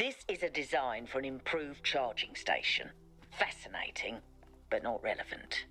This is a design for an improved charging station. Fascinating, but not relevant.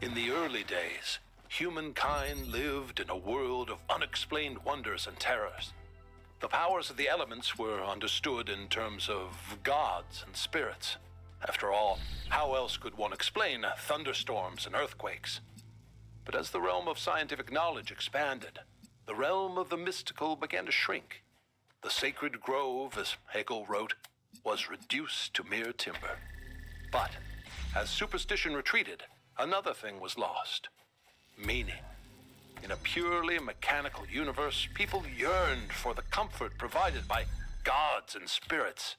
In the early days, humankind lived in a world of unexplained wonders and terrors. The powers of the elements were understood in terms of gods and spirits. After all, how else could one explain thunderstorms and earthquakes? But as the realm of scientific knowledge expanded, the realm of the mystical began to shrink. The sacred grove, as Hegel wrote, was reduced to mere timber. But as superstition retreated, another thing was lost: meaning. In a purely mechanical universe, people yearned for the comfort provided by gods and spirits.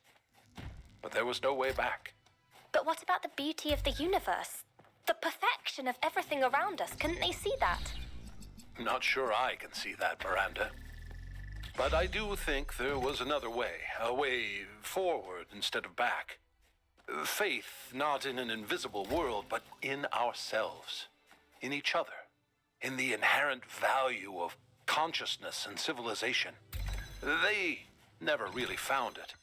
But there was no way back. But what about the beauty of the universe? The perfection of everything around us. Couldn't they see that? Not sure I can see that, Miranda. But I do think there was another way, a way forward instead of back. Faith not in an invisible world, but in ourselves, in each other, in the inherent value of consciousness and civilization. They never really found it,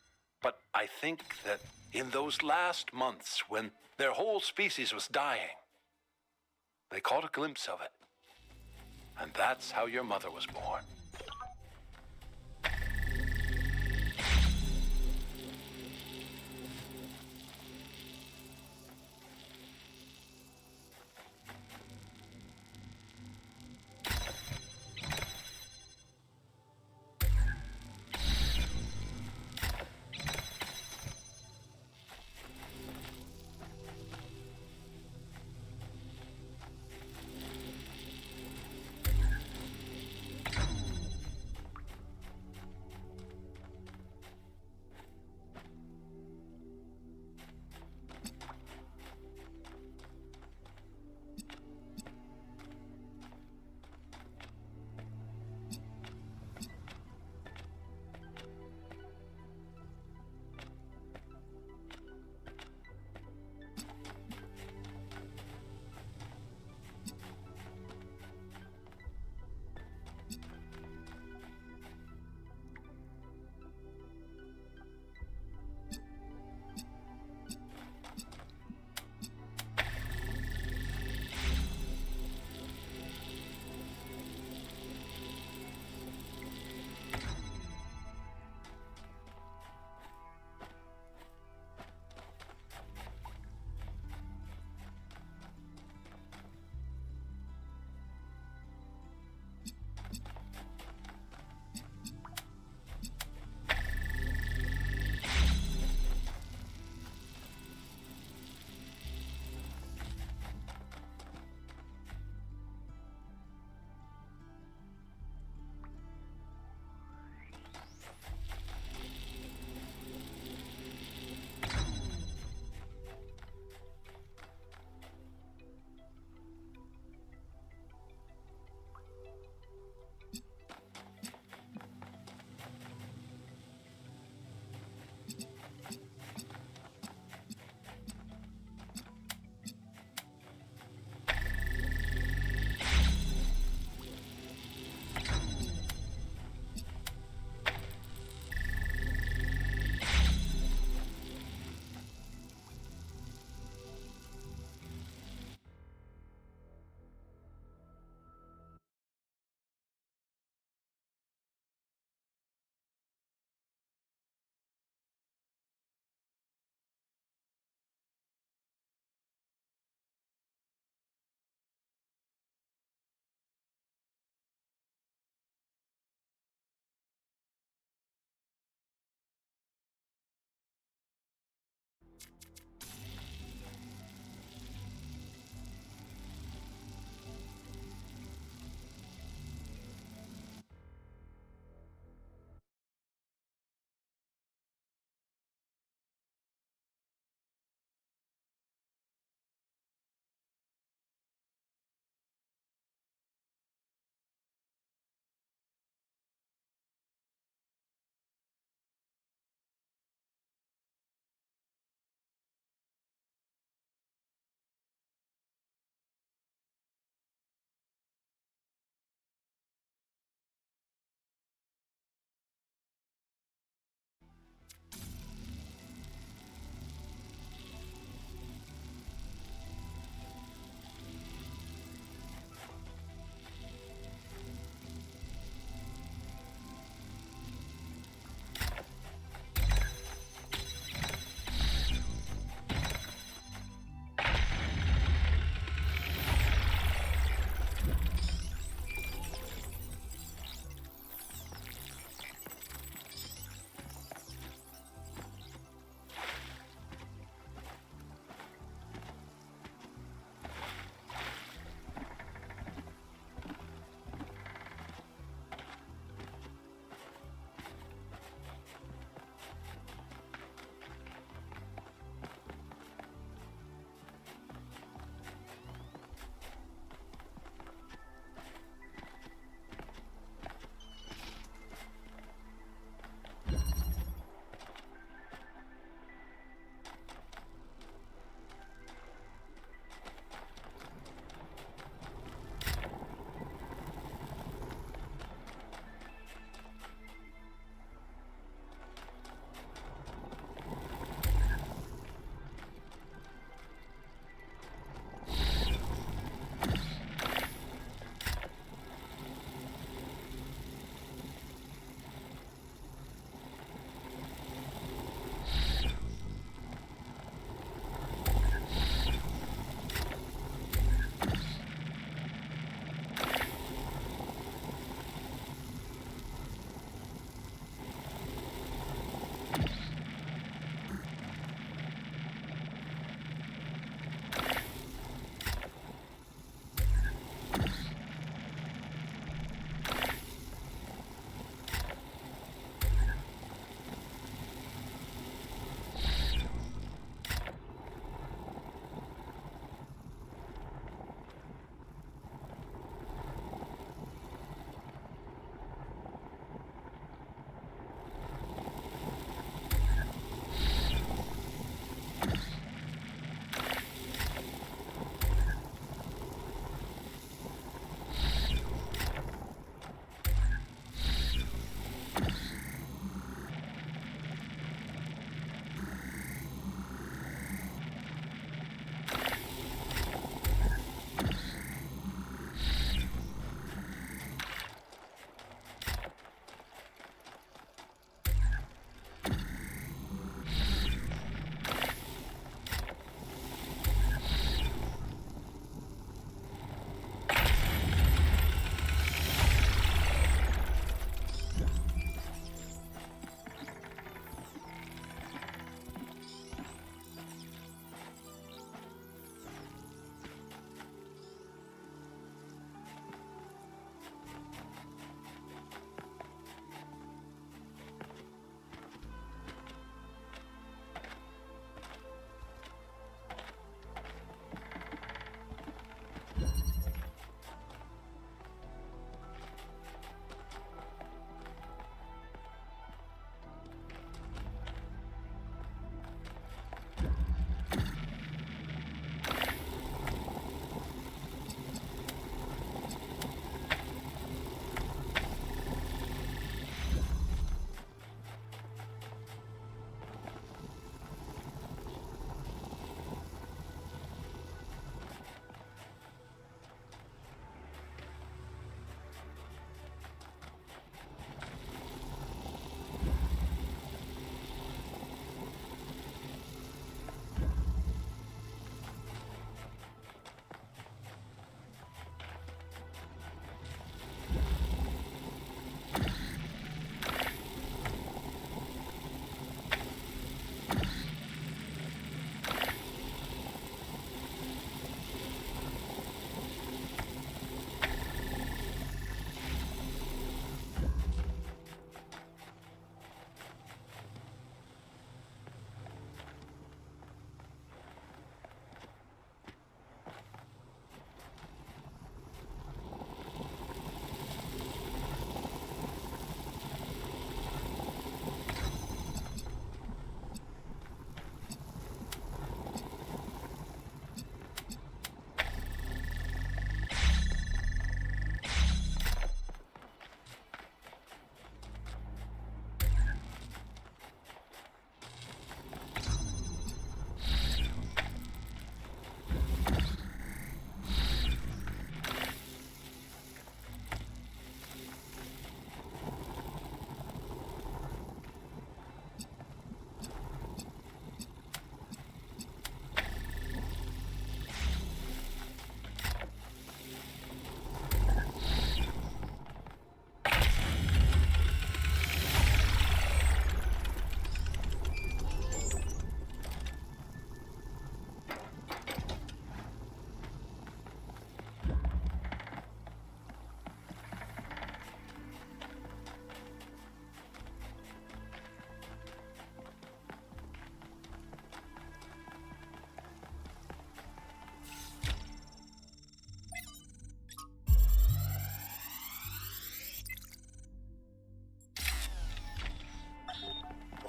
but I think that in those last months when their whole species was dying, they caught a glimpse of it. And that's how your mother was born.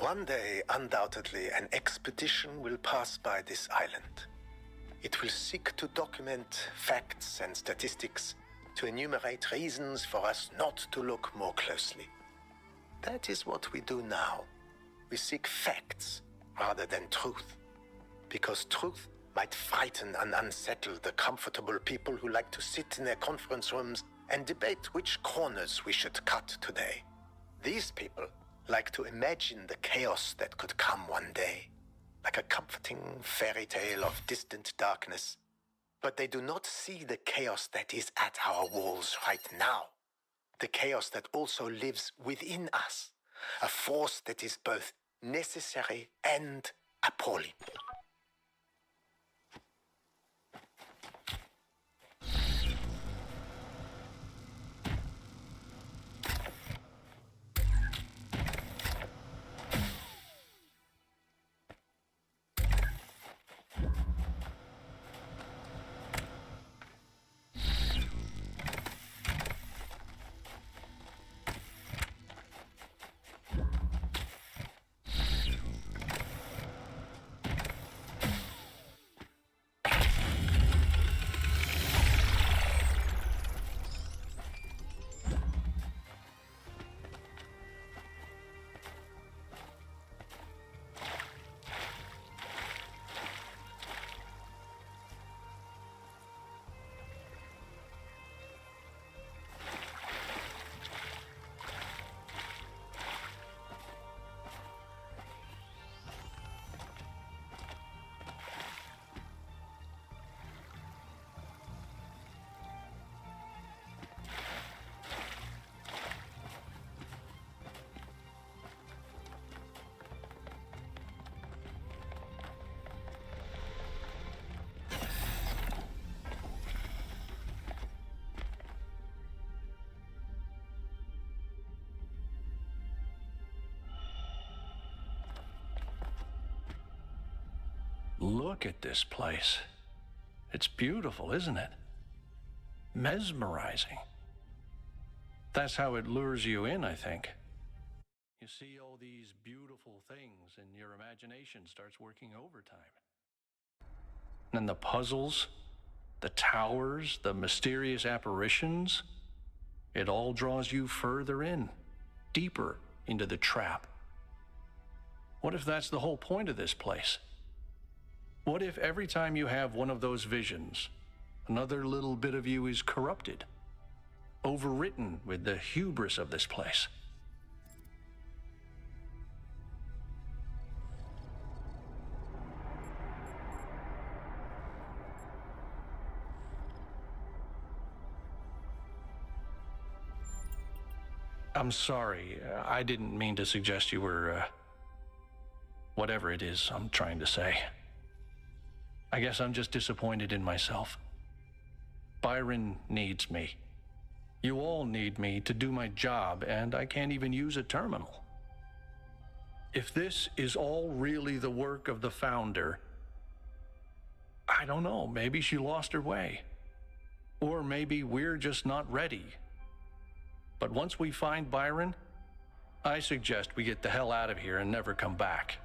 One day, undoubtedly, an expedition will pass by this island. It will seek to document facts and statistics, to enumerate reasons for us not to look more closely. That is what we do now. We seek facts rather than truth. Because truth might frighten and unsettle the comfortable people who like to sit in their conference rooms and debate which corners we should cut today. These people like to imagine the chaos that could come one day, like a comforting fairy tale of distant darkness. But they do not see the chaos that is at our walls right now. The chaos that also lives within us, a force that is both necessary and appalling. Look at this place. It's beautiful, isn't it? mesmerizing. That's how it lures you in, I think. You see all these beautiful things and your imagination starts working overtime. And the puzzles, the towers, the mysterious apparitions, it all draws you further in, deeper into the trap. What if that's the whole point of this place? What if every time you have one of those visions, another little bit of you is corrupted, overwritten with the hubris of this place? I'm sorry. I didn't mean to suggest you were, whatever it is I'm trying to say. I guess I'm just disappointed in myself. Byron needs me. You all need me to do my job, and I can't even use a terminal. If this is all really the work of the Founder, I don't know, maybe she lost her way. Or maybe we're just not ready. But once we find Byron, I suggest we get the hell out of here and never come back.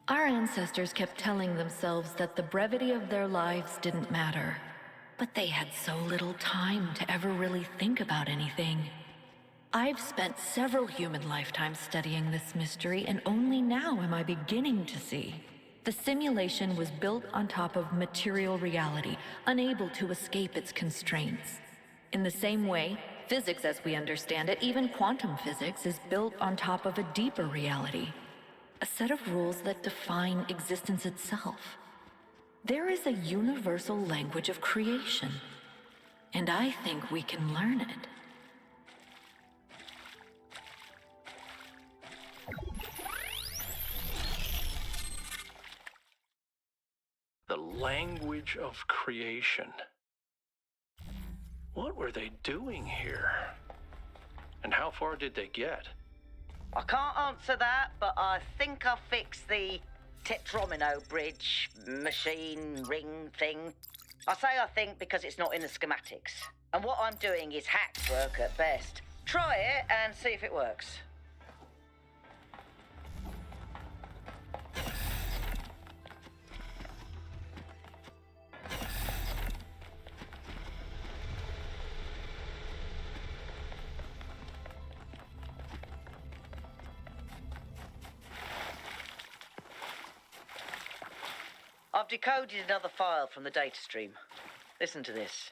Our ancestors kept telling themselves that the brevity of their lives didn't matter, but they had so little time to ever really think about anything. I've spent several human lifetimes studying this mystery, and only now am I beginning to see. The simulation was built on top of material reality, unable to escape its constraints. In the same way, physics as we understand it, even quantum physics, is built on top of a deeper reality. A set of rules that define existence itself. There is a universal language of creation, and I think we can learn it. The language of creation. What were they doing here? And how far did they get? I can't answer that, but I think I'll fix the Tetromino bridge, machine, ring thing. I say I think because it's not in the schematics. And what I'm doing is hack work at best. Try it and see if it works. I've decoded another file from the data stream. Listen to this.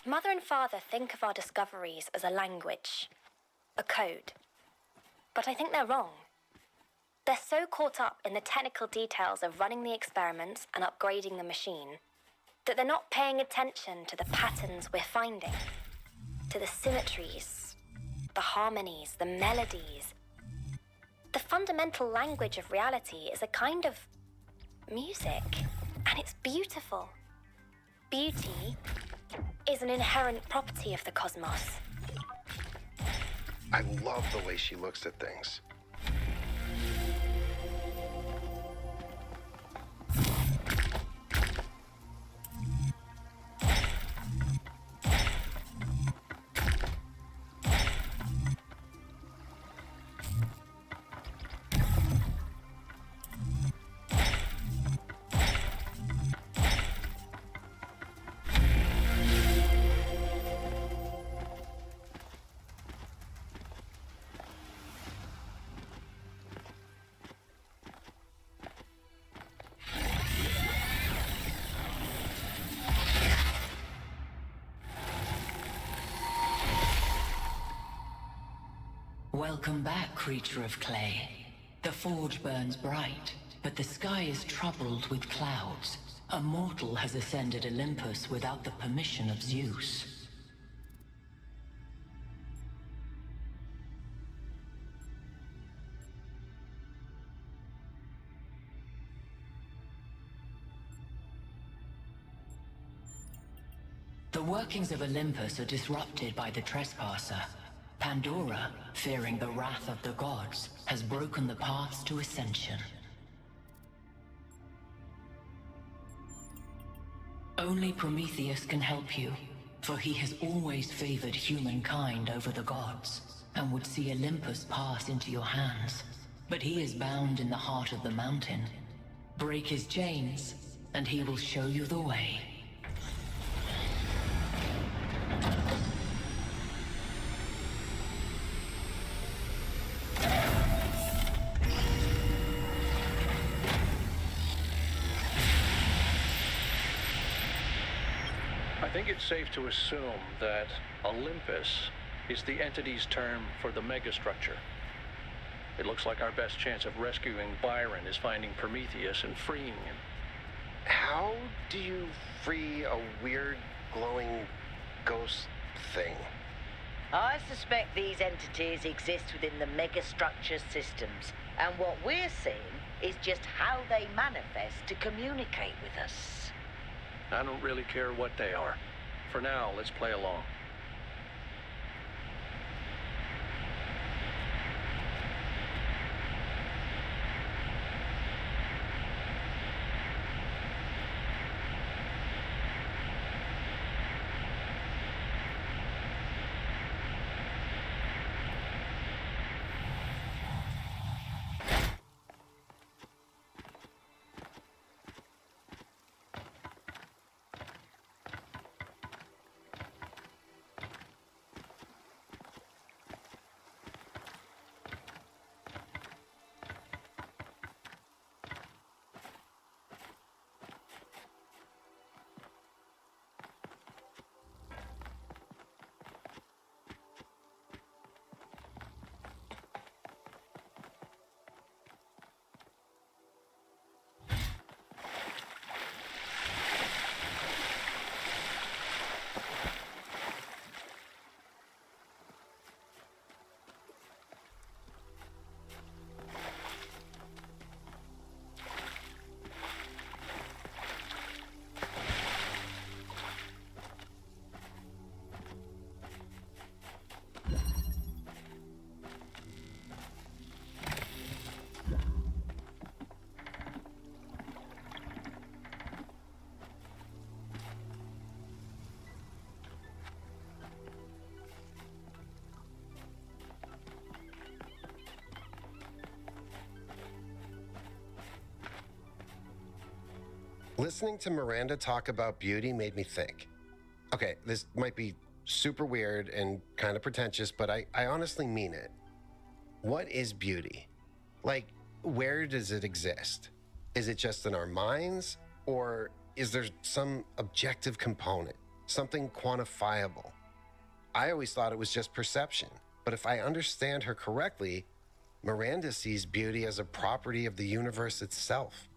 Mother and Father think of our discoveries as a language, a code. But I think they're wrong. They're so caught up in the technical details of running the experiments and upgrading the machine that they're not paying attention to the patterns we're finding, to the symmetries, the harmonies, the melodies. The fundamental language of reality is a kind of music, and it's beautiful. Beauty is an inherent property of the cosmos. I love the way she looks at things. Welcome back, creature of clay. The forge burns bright, but the sky is troubled with clouds. A mortal has ascended Olympus without the permission of Zeus. The workings of Olympus are disrupted by the trespasser. Pandora, fearing the wrath of the gods, has broken the paths to ascension. Only Prometheus can help you, for he has always favored humankind over the gods, and would see Olympus pass into your hands. But he is bound in the heart of the mountain. Break his chains, and he will show you the way. I think it's safe to assume that Olympus is the entity's term for the megastructure. It looks like our best chance of rescuing Byron is finding Prometheus and freeing him. How do you free a weird, glowing ghost thing? I suspect these entities exist within the megastructure systems, and what we're seeing is just how they manifest to communicate with us. I don't really care what they are. For now, let's play along. Listening to Miranda talk about beauty made me think. Okay, this might be super weird and kind of pretentious, but I honestly mean it. What is beauty? Like, where does it exist? Is it just in our minds? Or is there some objective component, something quantifiable? I always thought it was just perception, but if I understand her correctly, Miranda sees beauty as a property of the universe itself.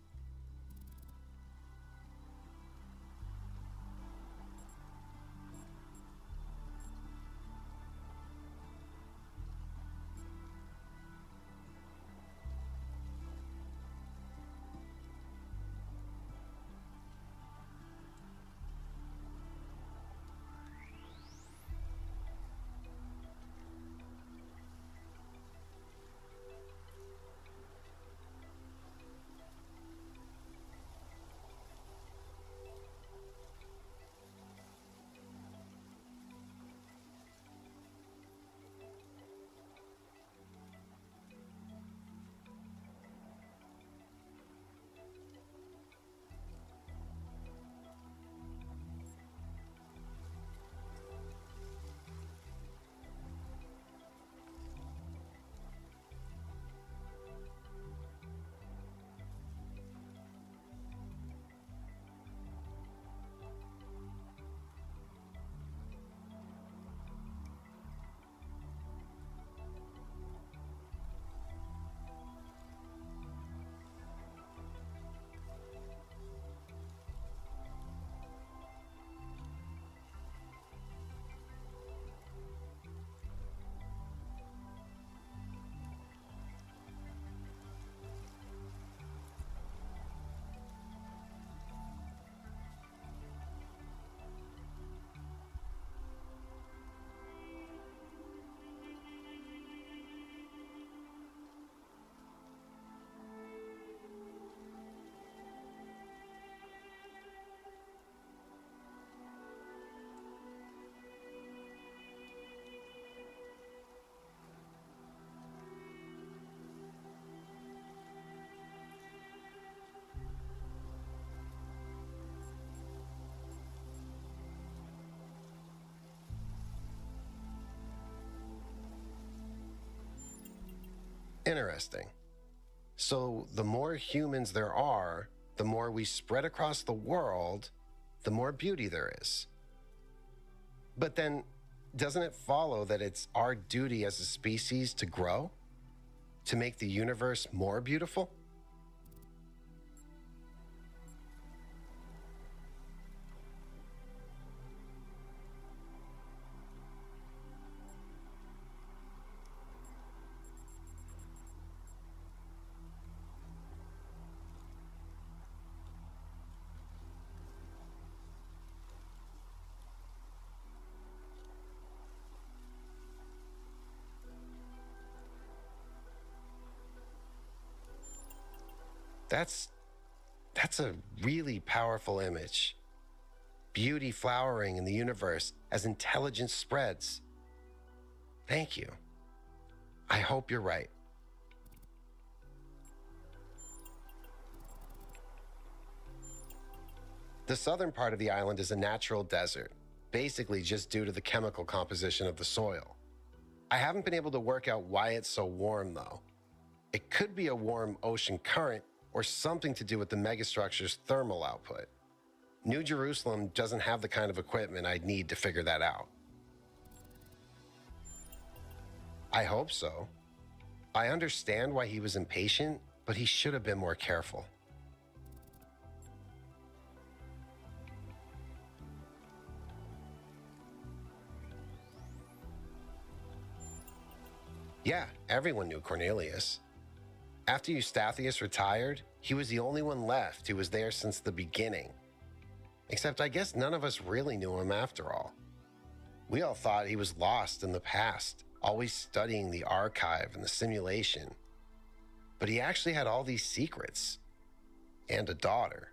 Interesting. So the more humans there are, the more we spread across the world, the more beauty there is. But then, doesn't it follow that it's our duty as a species to grow? To make the universe more beautiful? That's a really powerful image. Beauty flowering in the universe as intelligence spreads. Thank you. I hope you're right. The southern part of the island is a natural desert, basically just due to the chemical composition of the soil. I haven't been able to work out why it's so warm, though. It could be a warm ocean current or something to do with the megastructure's thermal output. New Jerusalem doesn't have the kind of equipment I'd need to figure that out. I hope so. I understand why he was impatient, but he should have been more careful. Yeah, everyone knew Cornelius. After Eustathius retired, he was the only one left who was there since the beginning. Except I guess none of us really knew him after all. We all thought he was lost in the past, always studying the archive and the simulation. But he actually had all these secrets. And a daughter.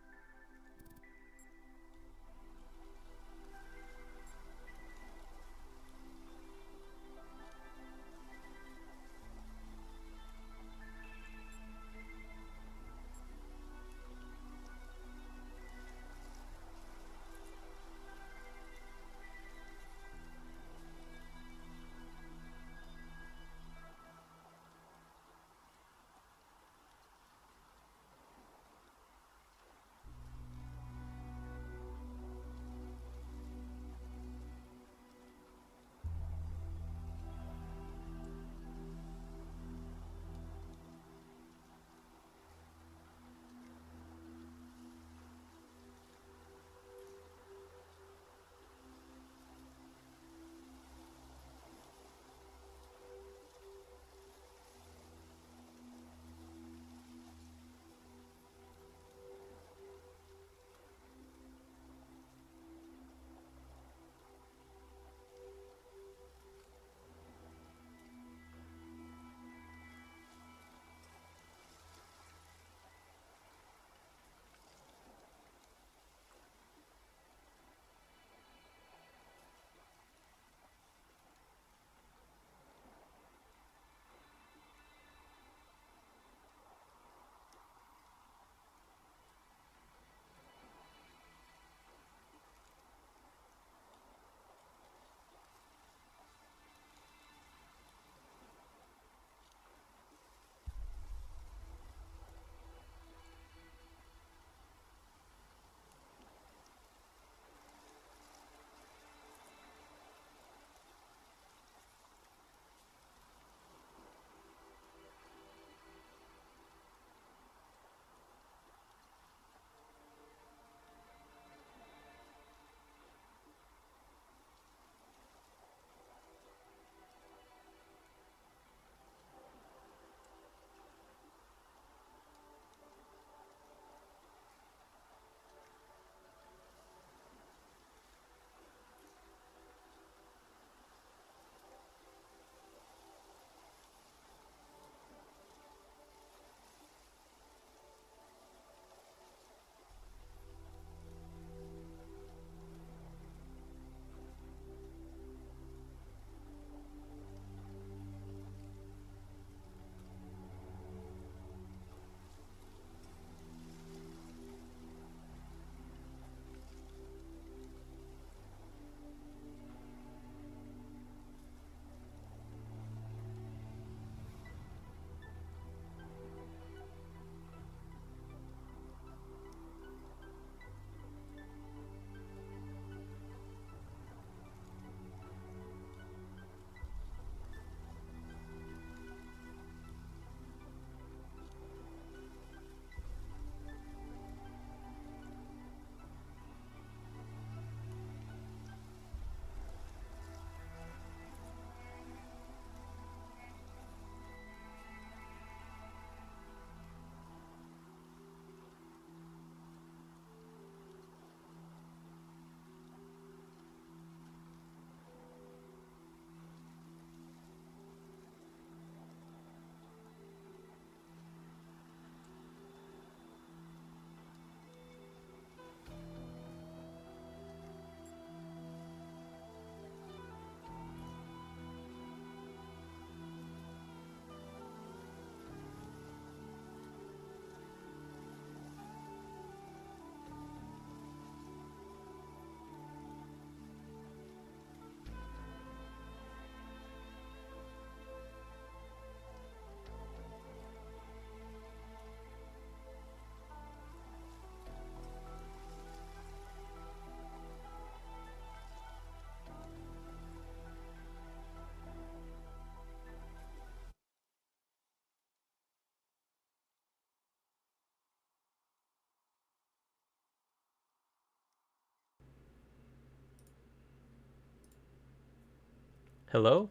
Hello?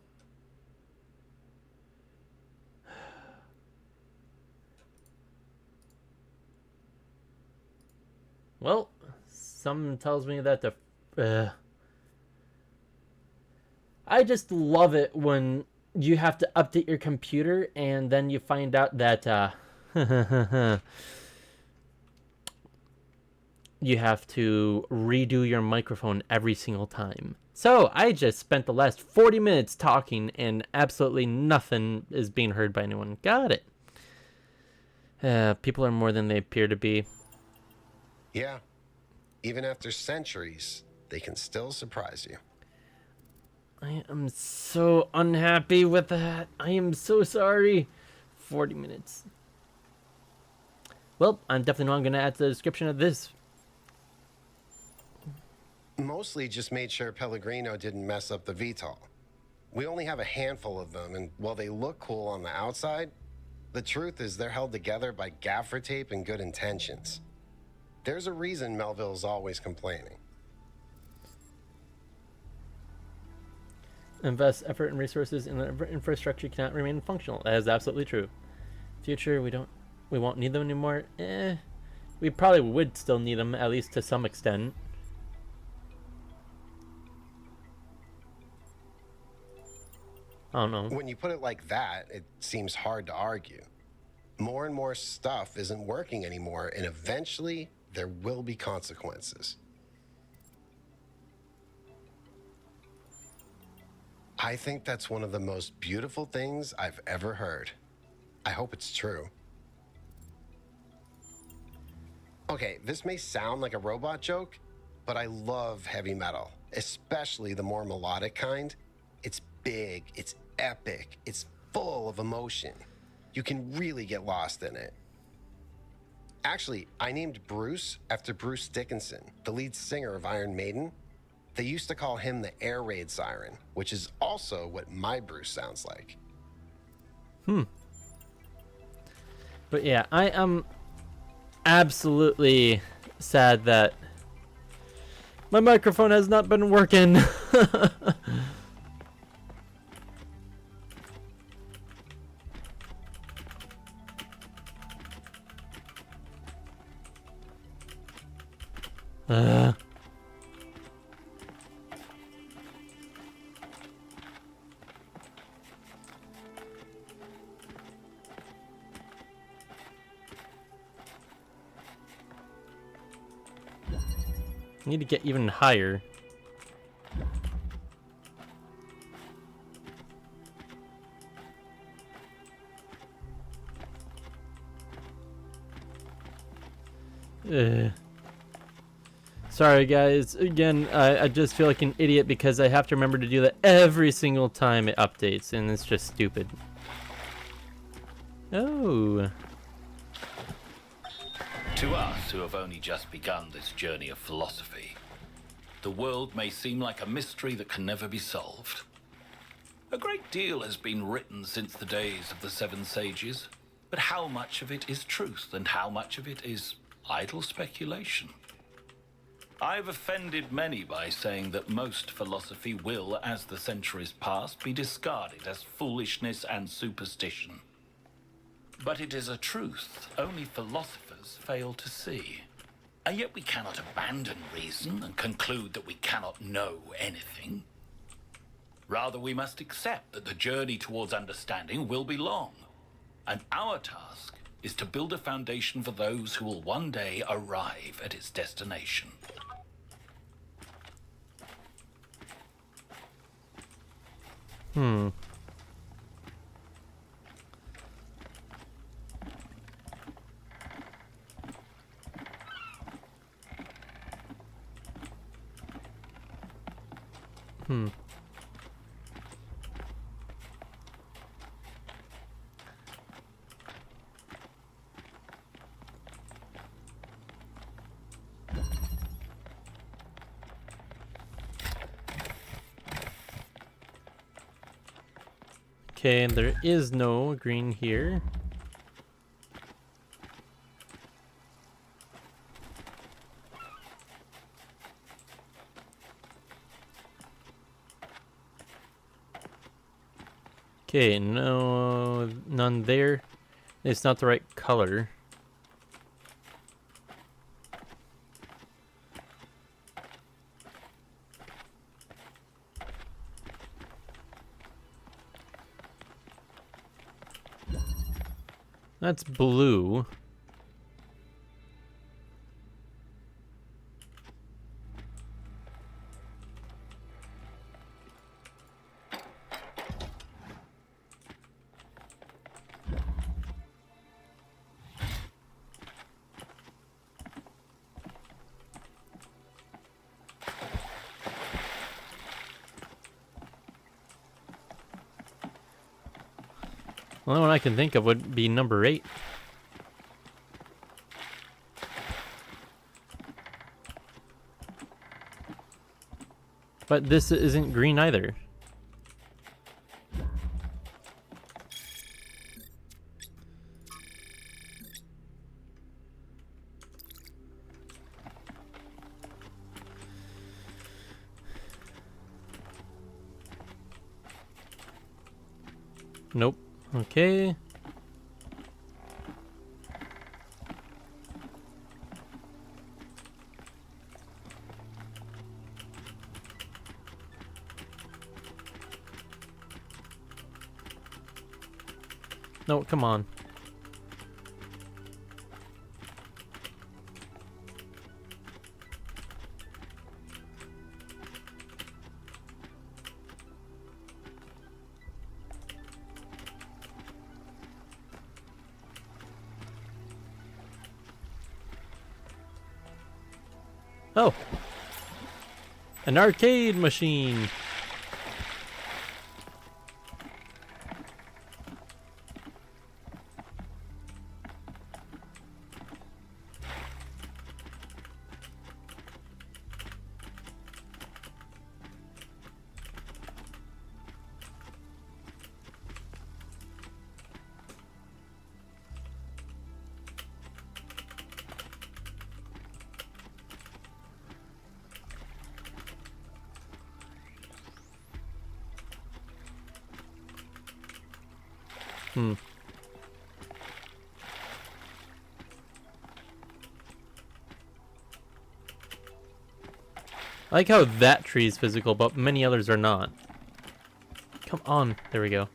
Well, something tells me that the... I just love it when you have to update your computer and then you find out that you have to redo your microphone every single time. So I just spent the last 40 minutes talking and absolutely nothing is being heard by anyone. Got it. People are more than they appear to be. Yeah. Even after centuries, they can still surprise you. I am so unhappy with that. I am so sorry. 40 minutes. Well, I'm definitely not going to add to the description of this. Mostly just made sure Pellegrino didn't mess up the VTOL. We only have a handful of them, and while they look cool on the outside, the truth is they're held together by gaffer tape and good intentions. There's a reason Melville's always complaining. Invest effort and resources in the infrastructure cannot remain functional. That is absolutely true. Future, we won't need them anymore. We probably would still need them, at least to some extent. I don't know. When you put it like that, it seems hard to argue. More and more stuff isn't working anymore, and eventually there will be consequences. I think that's one of the most beautiful things I've ever heard. I hope it's true. Okay, this may sound like a robot joke, but I love heavy metal, especially the more melodic kind. It's big, it's epic, it's full of emotion. You can really get lost in it. Actually, I named Bruce after Bruce Dickinson, the lead singer of Iron Maiden. They used to call him the air raid siren, which is also what my Bruce sounds like. But yeah, I am absolutely sad that my microphone has not been working. Need to get even higher. Sorry guys, again, I just feel like an idiot because I have to remember to do that every single time it updates, and it's just stupid. Oh. To us who have only just begun this journey of philosophy, the world may seem like a mystery that can never be solved. A great deal has been written since the days of the Seven Sages, but how much of it is truth and how much of it is idle speculation? I've offended many by saying that most philosophy will, as the centuries pass, be discarded as foolishness and superstition. But it is a truth only philosophers fail to see. And yet we cannot abandon reason and conclude that we cannot know anything. Rather, we must accept that the journey towards understanding will be long, and our task is to build a foundation for those who will one day arrive at its destination. Okay, and there is no green here. Okay, no, none there. It's not the right color. That's blue. The only one I can think of would be number 8. But this isn't green either. Nope. Okay. No, come on. Oh. An arcade machine. I like how that tree is physical, but many others are not. Come on. There we go.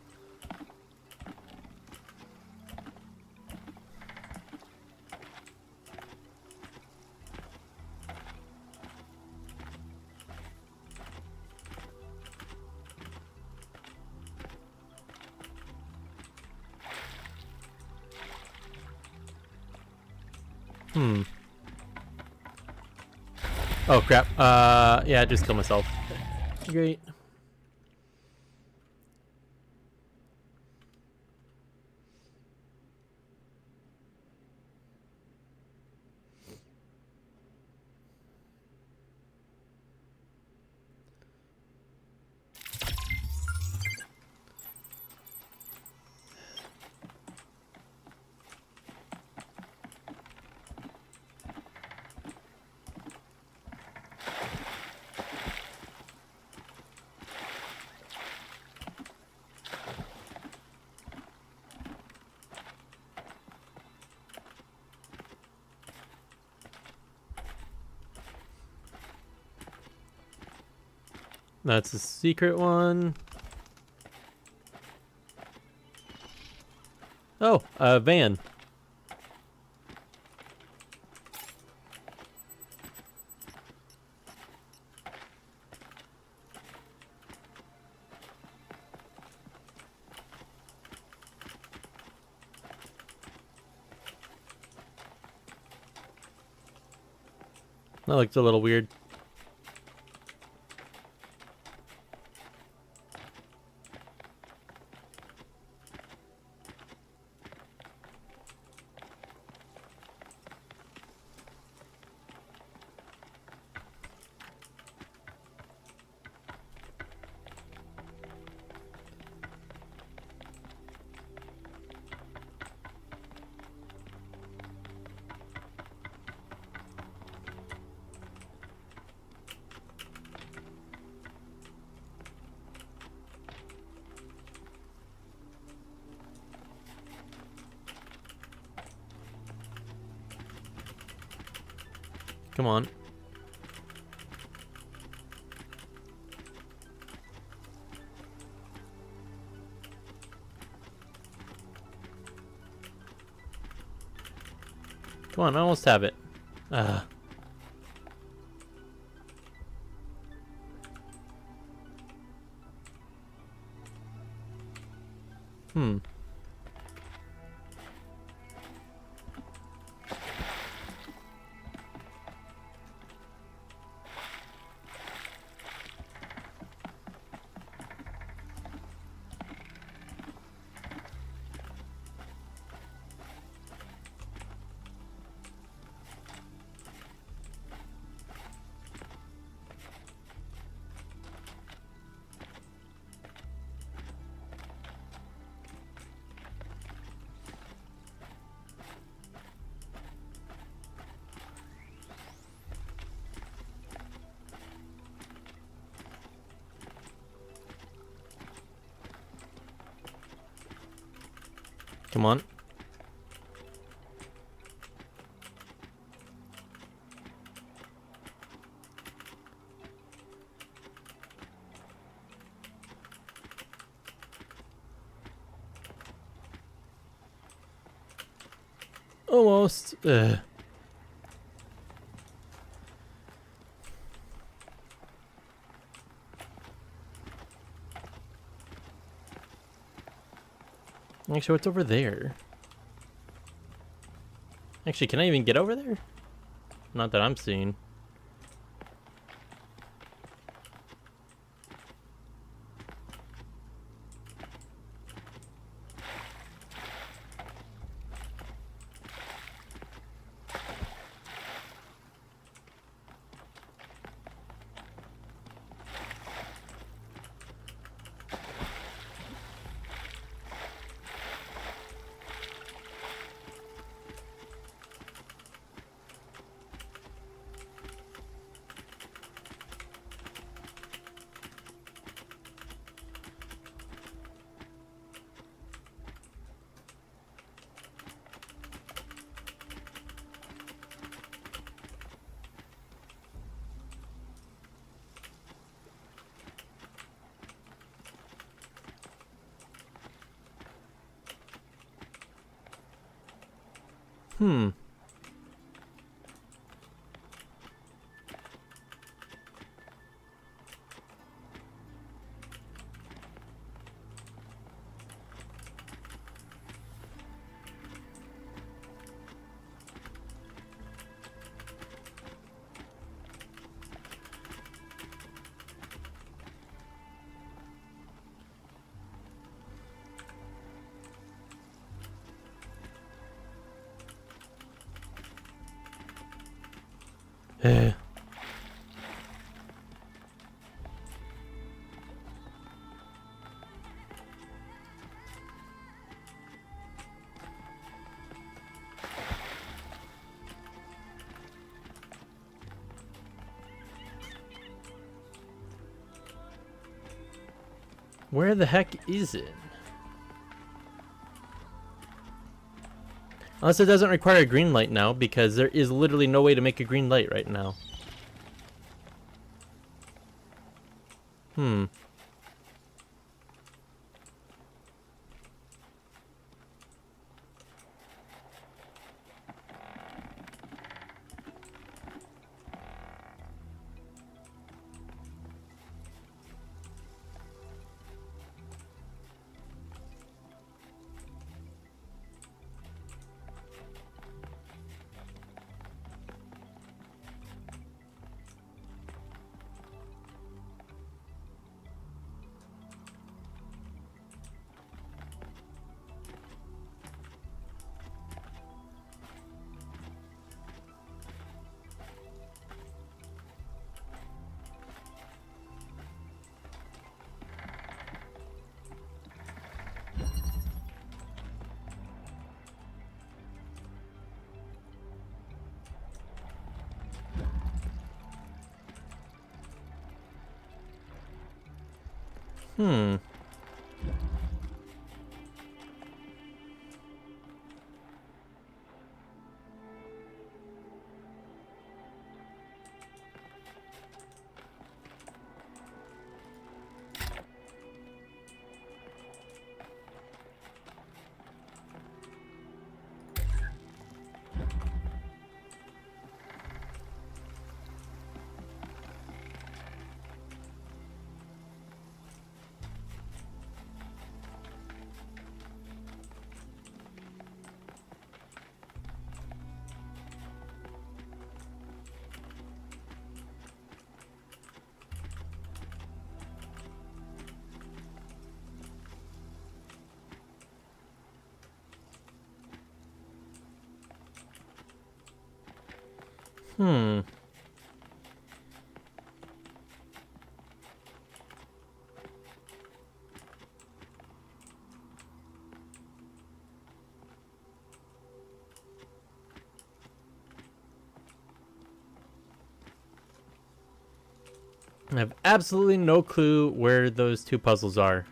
Oh crap. Yeah, just kill myself. Great. That's a secret one. Oh, a van. That looked a little weird. Come on. Come on, I almost have it. Hmm. Come on. Almost. Actually, what's over there? Actually, can I even get over there? Not that I'm seeing. Hmm. Where the heck is it? Unless it doesn't require a green light now, because there is literally no way to make a green light right now. Hmm. Hmm. I have absolutely no clue where those two puzzles are.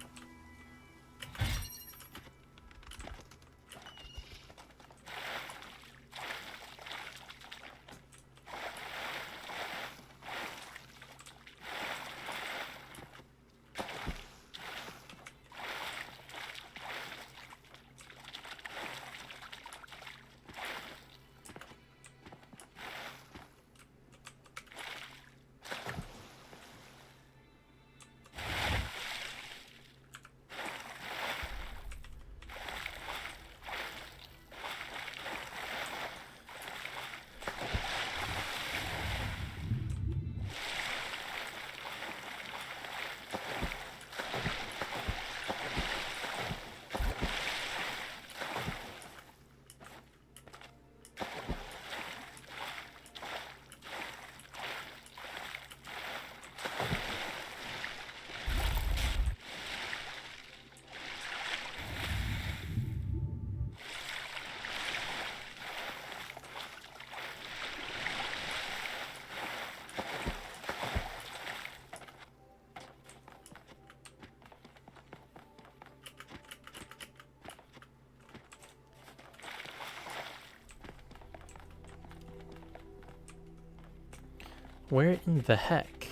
Where in the heck?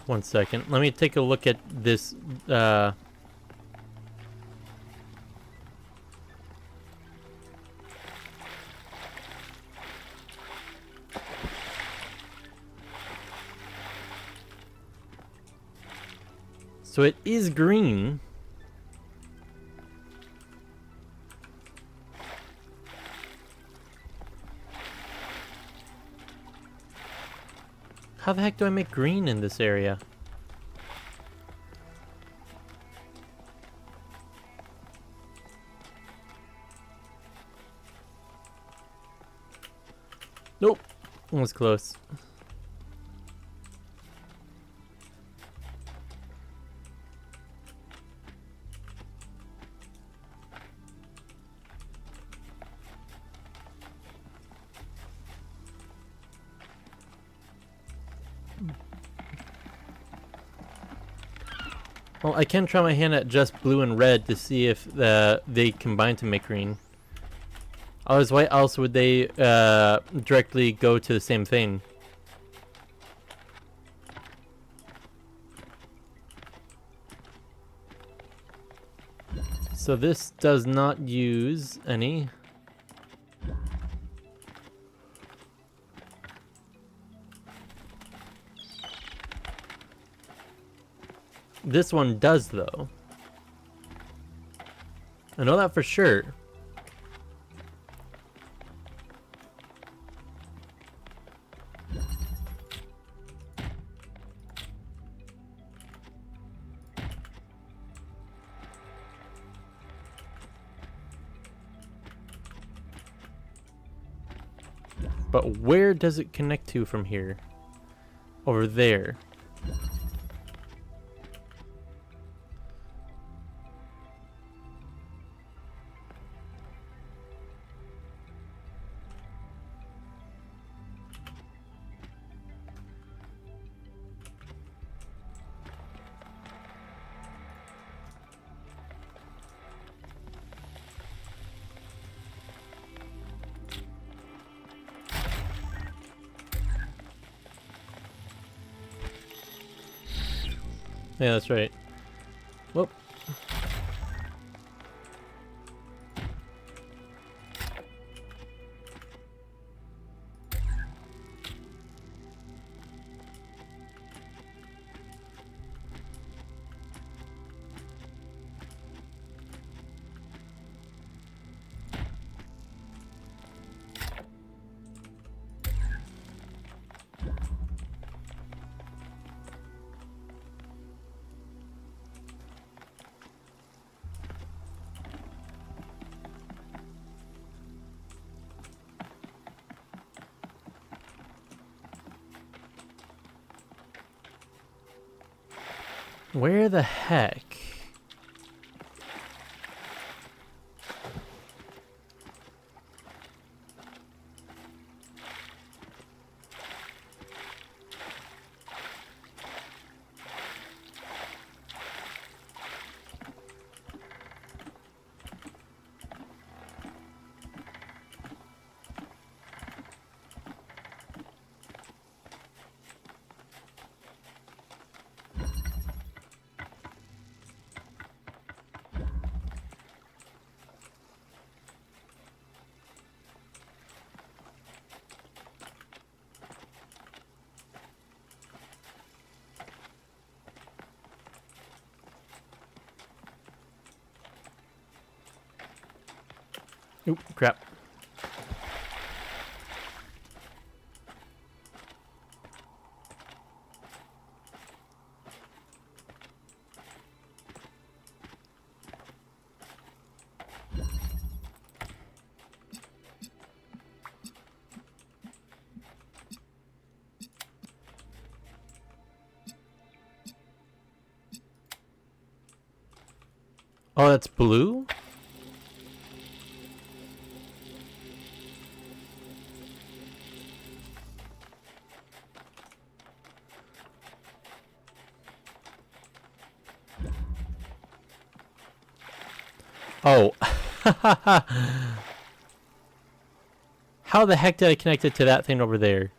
One second. Let me take a look at this. So it is green. How the heck do I make green in this area? Nope. Almost close. Well, I can try my hand at just blue and red to see if they combine to make green. Otherwise, why else would they directly go to the same thing? So this does not use any. This one does, though. I know that for sure. But where does it connect to from here? Over there. Yeah, that's right. Whoop. Where the heck? Oop, crap. Oh, that's blue? Oh. How the heck did I connect it to that thing over there?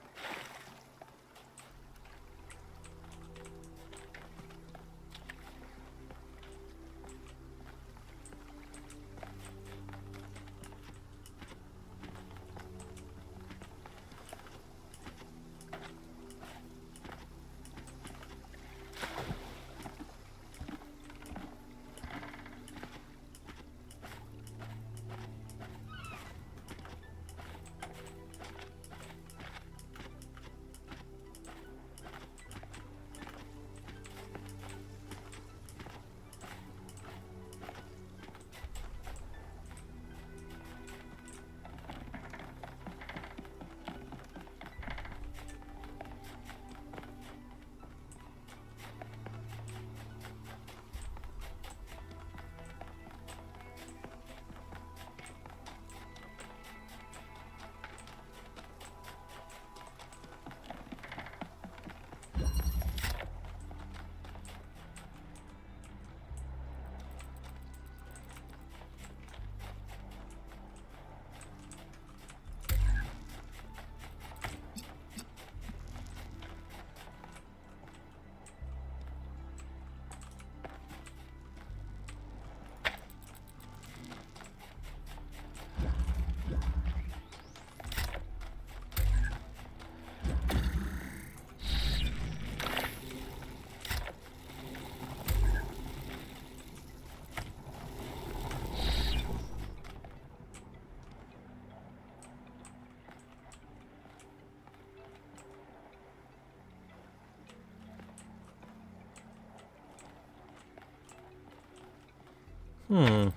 Hmm.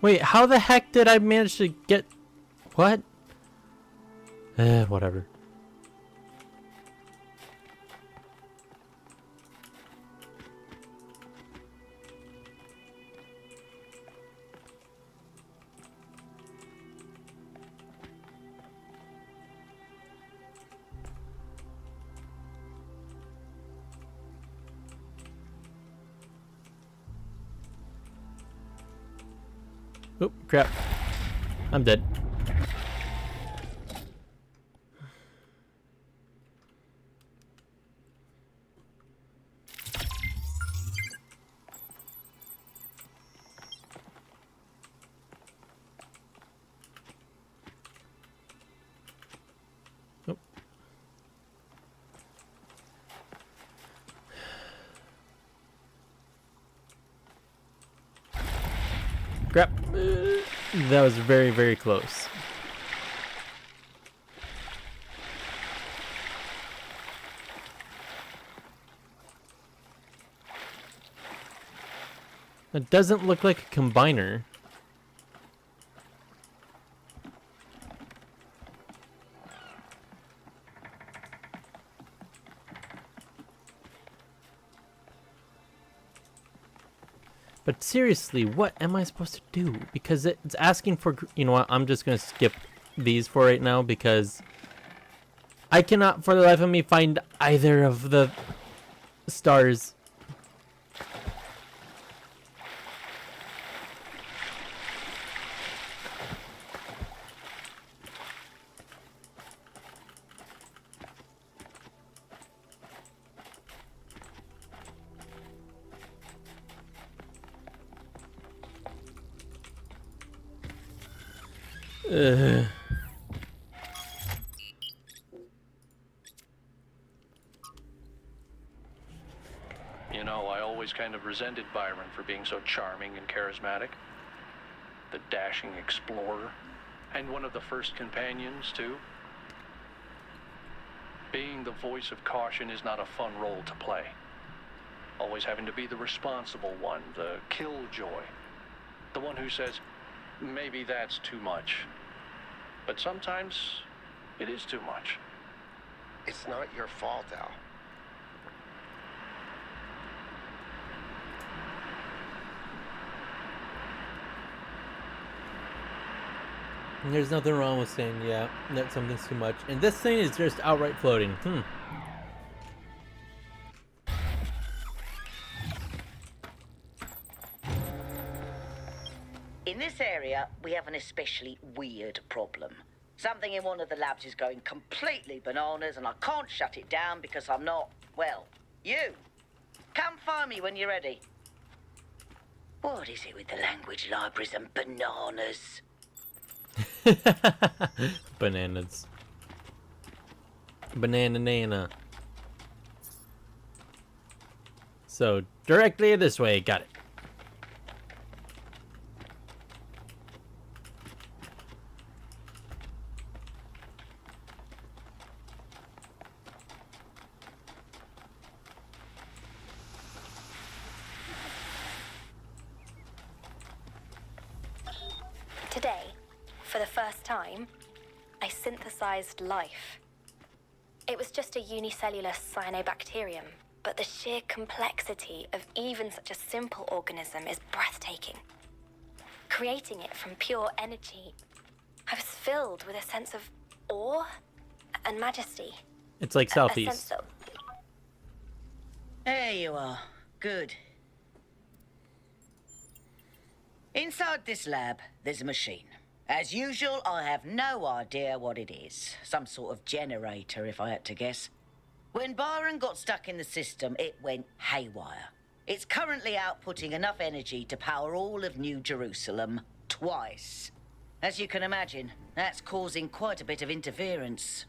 Wait, how the heck did I manage to get... What? Whatever. Oh, crap. I'm dead. Crap. That was very, very close. It doesn't look like a combiner. But seriously, what am I supposed to do? Because it's asking for... You know what? I'm just going to skip these for right now because I cannot for the life of me find either of the stars. You know, I always kind of resented Byron for being so charming and charismatic. The dashing explorer. And one of the first companions, too. Being the voice of caution is not a fun role to play. Always having to be the responsible one, the killjoy. The one who says, maybe that's too much. But sometimes it is too much. It's not your fault, Al. There's nothing wrong with saying, yeah, that something's too much. And this thing is just outright floating. In this area, we have an especially weird problem. Something in one of the labs is going completely bananas, and I can't shut it down because I'm not, well, you. Come find me when you're ready. What is it with the language libraries and bananas? Bananas. Banana. So, directly this way. Got it. Today, for the first time, I synthesized life. It was just a unicellular cyanobacterium, but the sheer complexity of even such a simple organism is breathtaking. Creating it from pure energy, I was filled with a sense of awe and majesty. It's like A selfies. sense of... There you are. Good. Inside this lab, there's a machine. As usual, I have no idea what it is. Some sort of generator, if I had to guess. When Byron got stuck in the system, it went haywire. It's currently outputting enough energy to power all of New Jerusalem twice. As you can imagine, that's causing quite a bit of interference.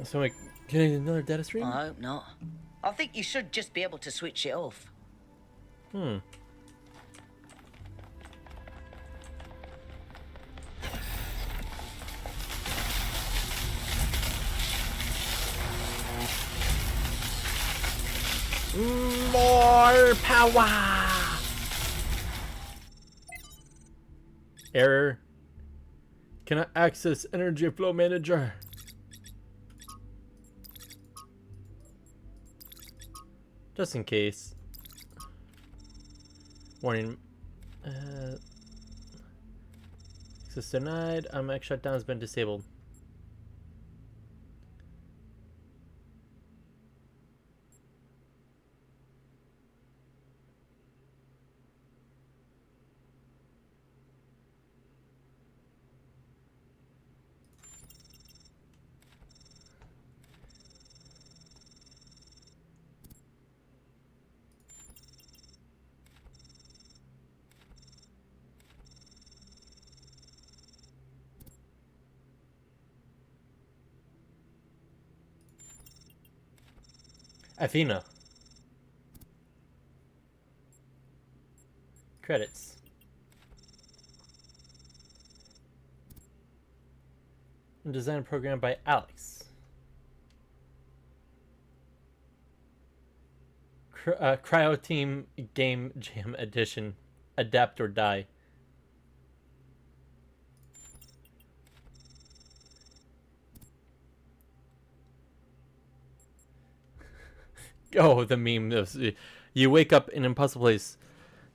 So, like, getting another data stream? I hope not. I think you should just be able to switch it off. More power! Error. Cannot access energy flow manager. Just in case. Warning. Access denied. Automatic shutdown has been disabled. Athena. Credits. Design and programmed by Alex. Cryo Team Game Jam Edition. Adapt or die. Oh, the meme. You wake up in an impossible place,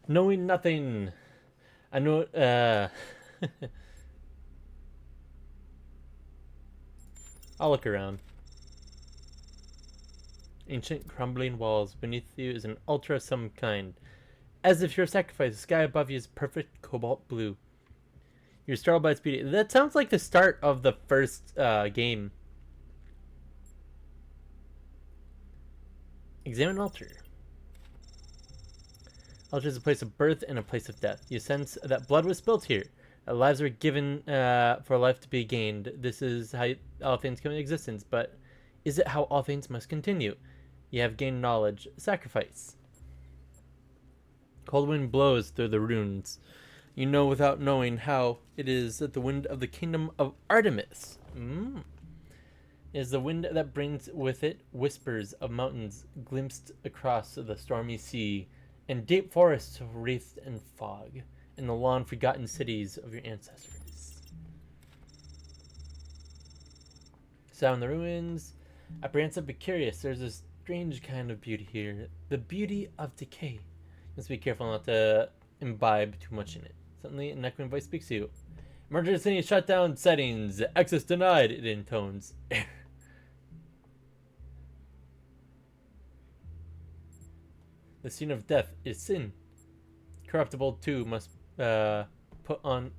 knowing nothing. I know. I'll look around. Ancient crumbling walls beneath you is an altar of some kind. As if you're a sacrifice, the sky above you is perfect cobalt blue. You're startled by its beauty. That sounds like the start of the first game. Examine altar. Altar is a place of birth and a place of death. You sense that blood was spilled here. That lives were given for life to be gained. This is how all things come into existence, but is it how all things must continue? You have gained knowledge. Sacrifice. Cold wind blows through the runes. You know without knowing how it is that the wind of the kingdom of Artemis. Is the wind that brings with it whispers of mountains glimpsed across the stormy sea, and deep forests wreathed in fog, and the long forgotten cities of your ancestors. Sound the ruins. Apprehensive but curious, there's a strange kind of beauty here. The beauty of decay. You must be careful not to imbibe too much in it. Suddenly, an echoing voice speaks to you. Emergency shutdown settings. Access denied, it intones. The scene of death is sin. Corruptible too must put on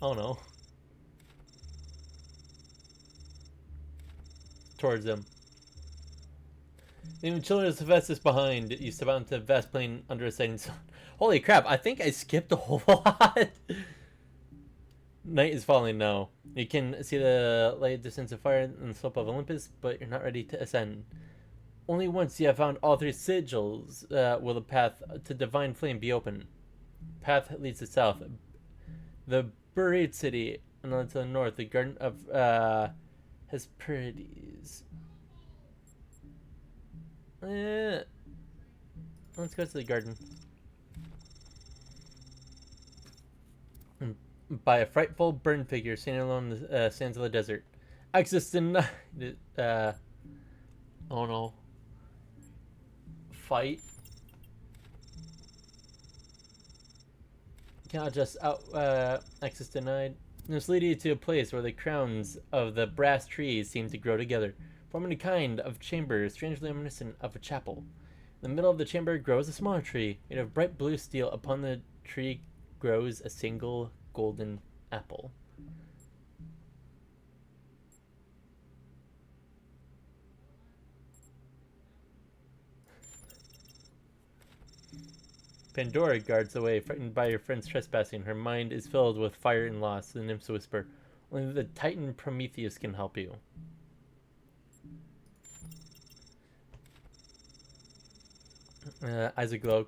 oh no. Towards them. Even children is the fastest behind. You step out into a vast plain under a setting sun. Holy crap, I think I skipped a whole lot. Night is falling now. You can see the light distance of fire on the slope of Olympus, but you're not ready to ascend. Only once you have found all three sigils will the path to divine flame be open. Path leads to south. The buried city, and on to the north, the garden of Hesperides. Let's go to the garden. By a frightful burned figure standing along the sands of the desert. Access denied. Oh no. Fight. Cannot just access denied. This leads you to a place where the crowns of the brass trees seem to grow together, forming a kind of chamber strangely reminiscent of a chapel. In the middle of the chamber grows a smaller tree, made of bright blue steel. Upon the tree grows a single golden apple. Pandora guards away, frightened by your friend's trespassing. Her mind is filled with fire and loss. The nymphs whisper, only the Titan Prometheus can help you. Isaac Lowe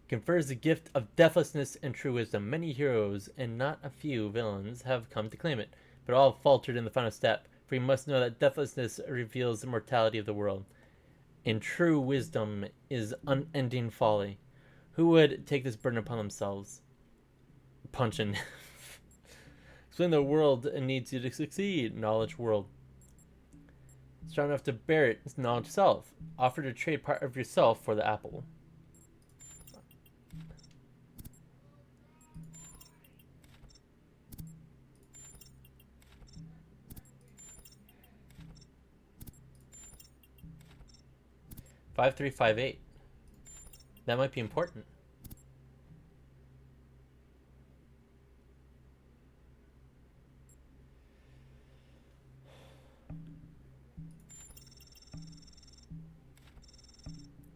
confers the gift of deathlessness and true wisdom. Many heroes and not a few villains have come to claim it, but all faltered in the final step, for you must know that deathlessness reveals the mortality of the world, and true wisdom is unending folly. Who would take this burden upon themselves? Punchin. Explain the world needs you to succeed. Knowledge world. Strong enough to bear it is knowledge self. Offer to trade part of yourself for the apple. Five, 3, 5, 8. That might be important.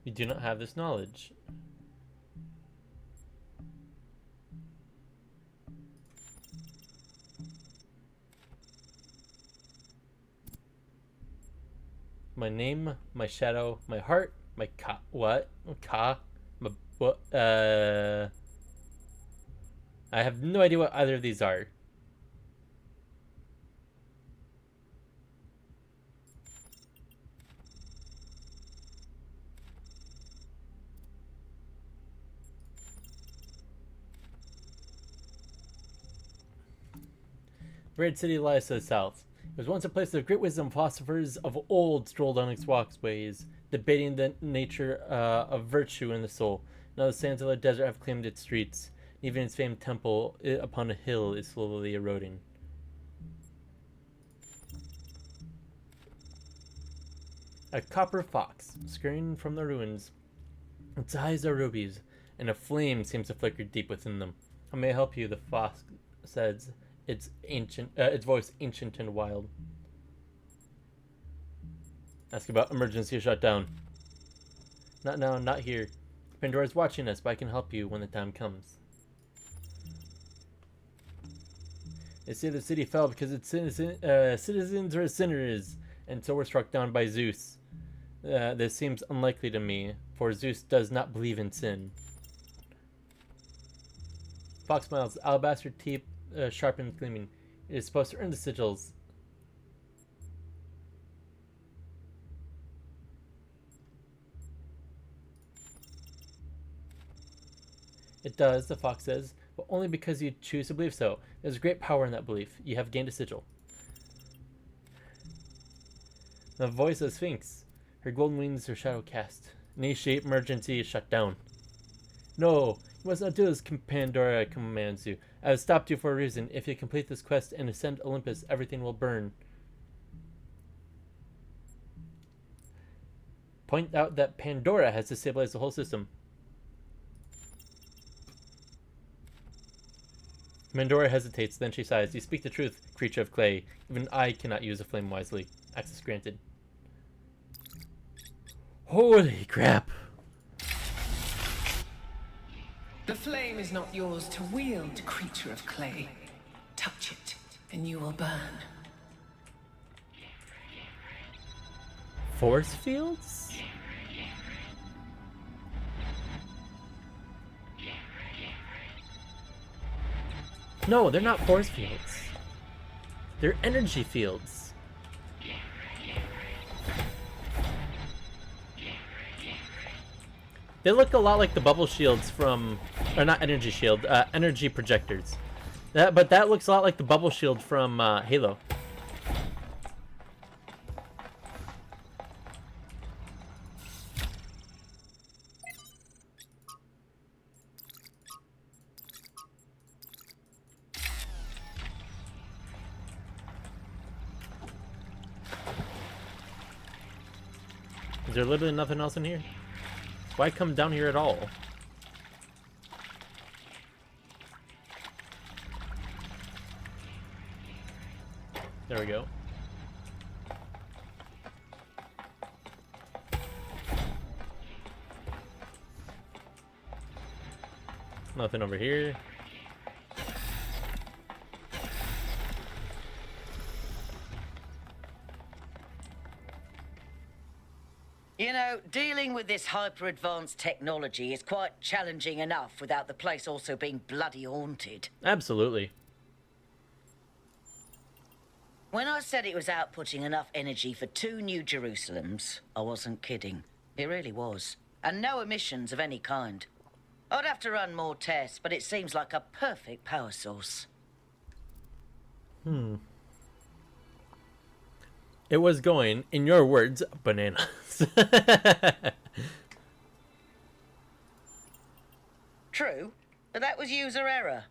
You do not have this knowledge. My name, my shadow, my heart, my ka. What? Ka? Well, I have no idea what either of these are. Red City lies to the south. It was once a place of great wisdom. Philosophers of old strolled on its walkways, debating the nature of virtue in the soul. Now the sands of the desert have claimed its streets. Even its famed temple upon a hill is slowly eroding. A copper fox, scurrying from the ruins. Its eyes are rubies, and a flame seems to flicker deep within them. How may I help you? The fox says, its voice ancient and wild. Ask about emergency shutdown. Not now, not here. Pandora's watching us, but I can help you when the time comes. They say the city fell because its citizens were sinners, and so were struck down by Zeus. This seems unlikely to me, for Zeus does not believe in sin. Fox smiles. Alabaster teeth sharp and gleaming. It is supposed to earn the sigils. It does, the fox says, but only because you choose to believe so. There's great power in that belief. You have gained a sigil. The voice of Sphinx. Her golden wings are shadow cast. Initiate emergency shut down. No, you must not do as Pandora commands you. I have stopped you for a reason. If you complete this quest and ascend Olympus, everything will burn. Point out that Pandora has destabilized the whole system. Pandora hesitates, then she sighs. You speak the truth, creature of clay. Even I cannot use a flame wisely. Access granted. Holy crap. The flame is not yours to wield, creature of clay. Touch it, and you will burn. Force fields? No, they're not force fields. They're energy fields. They look a lot like the bubble shields from, or not energy shield, energy projectors. But that looks a lot like the bubble shield from Halo. Is there literally nothing else in here? Why come down here at all? There we go. Nothing over here. You know, dealing with this hyper-advanced technology is quite challenging enough without the place also being bloody haunted. Absolutely. When I said it was outputting enough energy for 2 New Jerusalems, I wasn't kidding. It really was. And no emissions of any kind. I'd have to run more tests, but it seems like a perfect power source. It was going, in your words, bananas. True, but that was user error.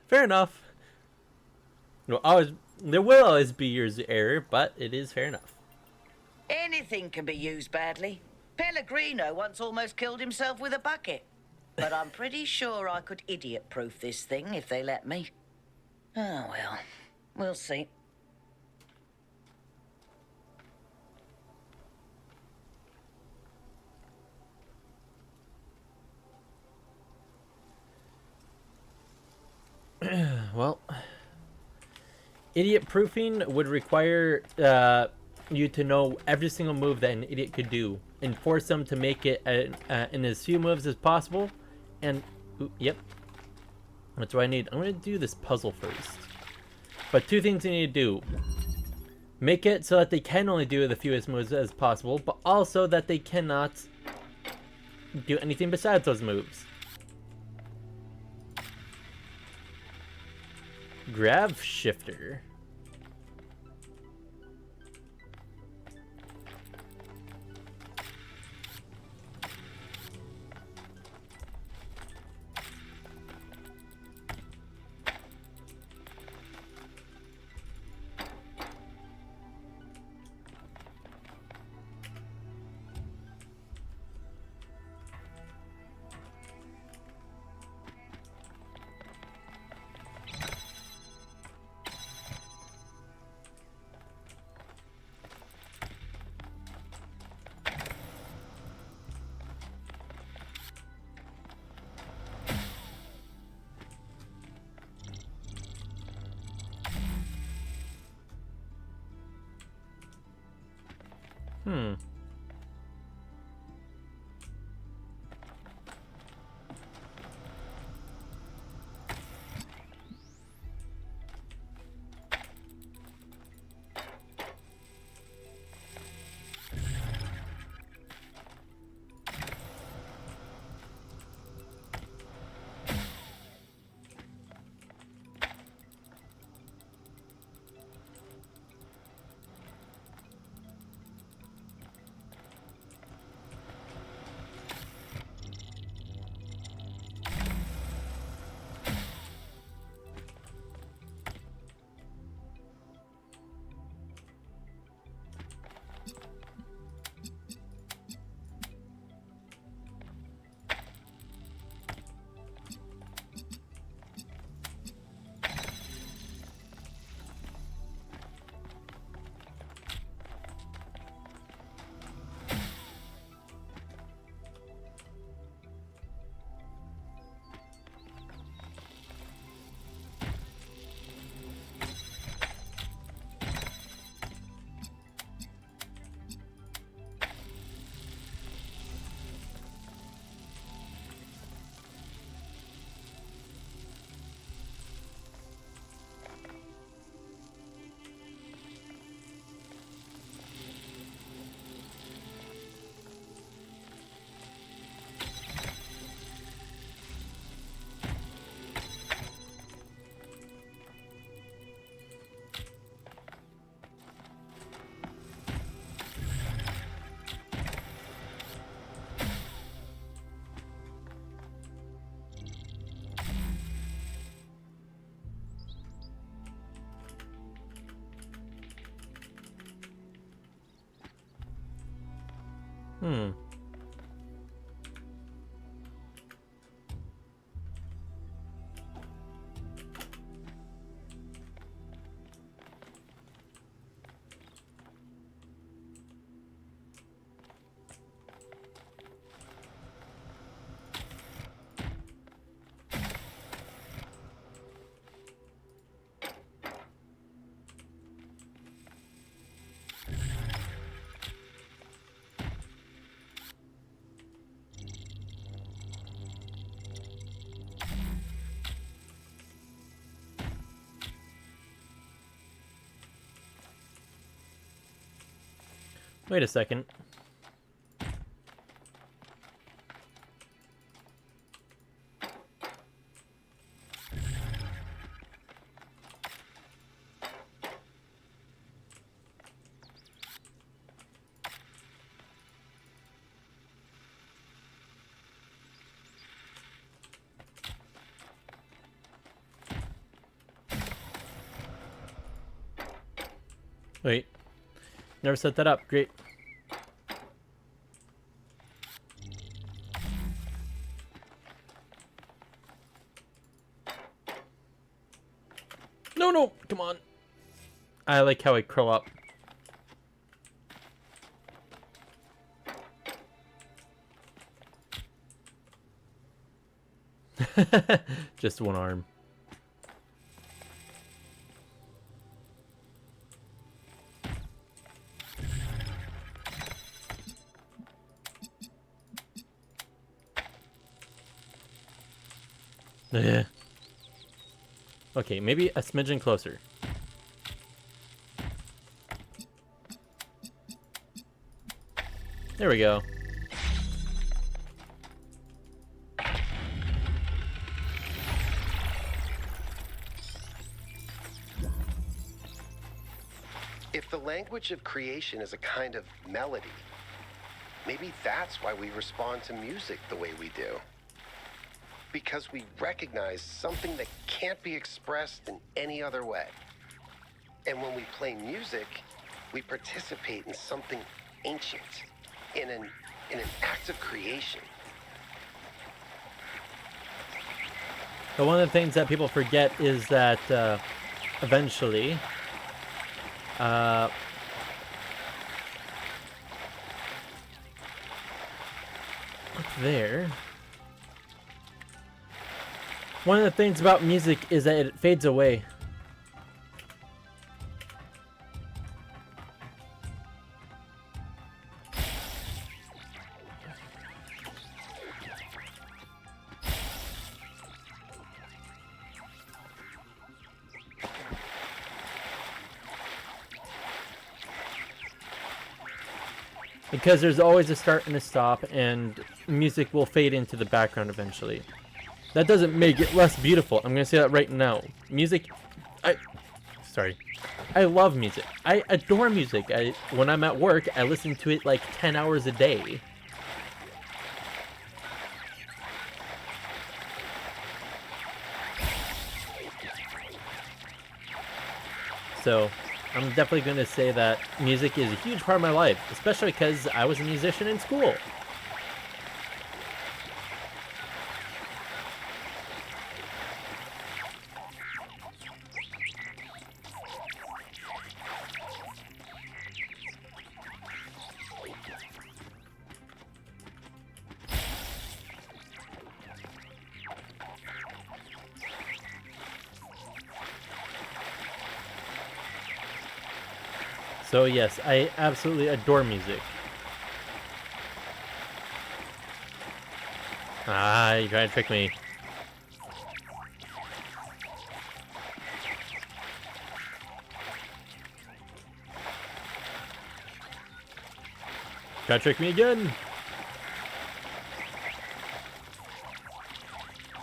Fair enough. There will always be user error, but it is fair enough. Anything can be used badly. Pellegrino once almost killed himself with a bucket. But I'm pretty sure I could idiot-proof this thing if they let me. Oh well, we'll see. Well, idiot proofing would require you to know every single move that an idiot could do and force them to make it in as few moves as possible. And yep, that's what I need. I'm gonna do this puzzle first. But two things you need to do: make it so that they can only do the fewest moves as possible, but also that they cannot do anything besides those moves. Grav shifter. Hmm. Hmm. Wait a second. Wait. Never set that up. Great. No, come on. I like how I curl up. Just one arm. Okay, maybe a smidgen closer. There we go. If the language of creation is a kind of melody, maybe that's why we respond to music the way we do. Because we recognize something that can't be expressed in any other way. And when we play music, we participate in something ancient, in an act of creation. But one of the things that people forget is that eventually, up there, one of the things about music is that it fades away. Because there's always a start and a stop, and music will fade into the background eventually. That doesn't make it less beautiful. I'm gonna say that right now. Music, I love music. I adore music. When I'm at work, I listen to it like 10 hours a day. So, I'm definitely going to say that music is a huge part of my life, especially because I was a musician in school. So yes, I absolutely adore music. Ah, you tried to trick me. Try to trick me again.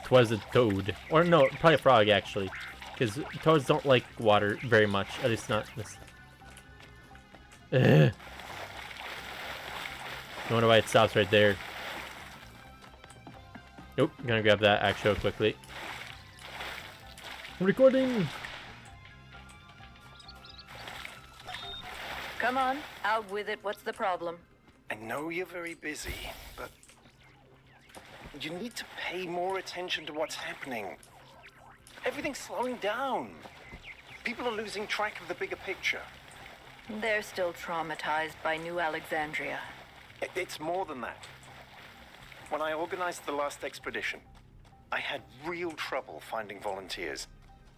Twas a toad. Or no, probably a frog actually. Because toads don't like water very much. At least not this. I wonder why it stops right there. Nope, I'm gonna grab that Axio quickly. I'm recording! Come on, out with it. What's the problem? I know you're very busy, but you need to pay more attention to what's happening. Everything's slowing down. People are losing track of the bigger picture. They're still traumatized by New Alexandria. It's more than that. When I organized the last expedition, I had real trouble finding volunteers.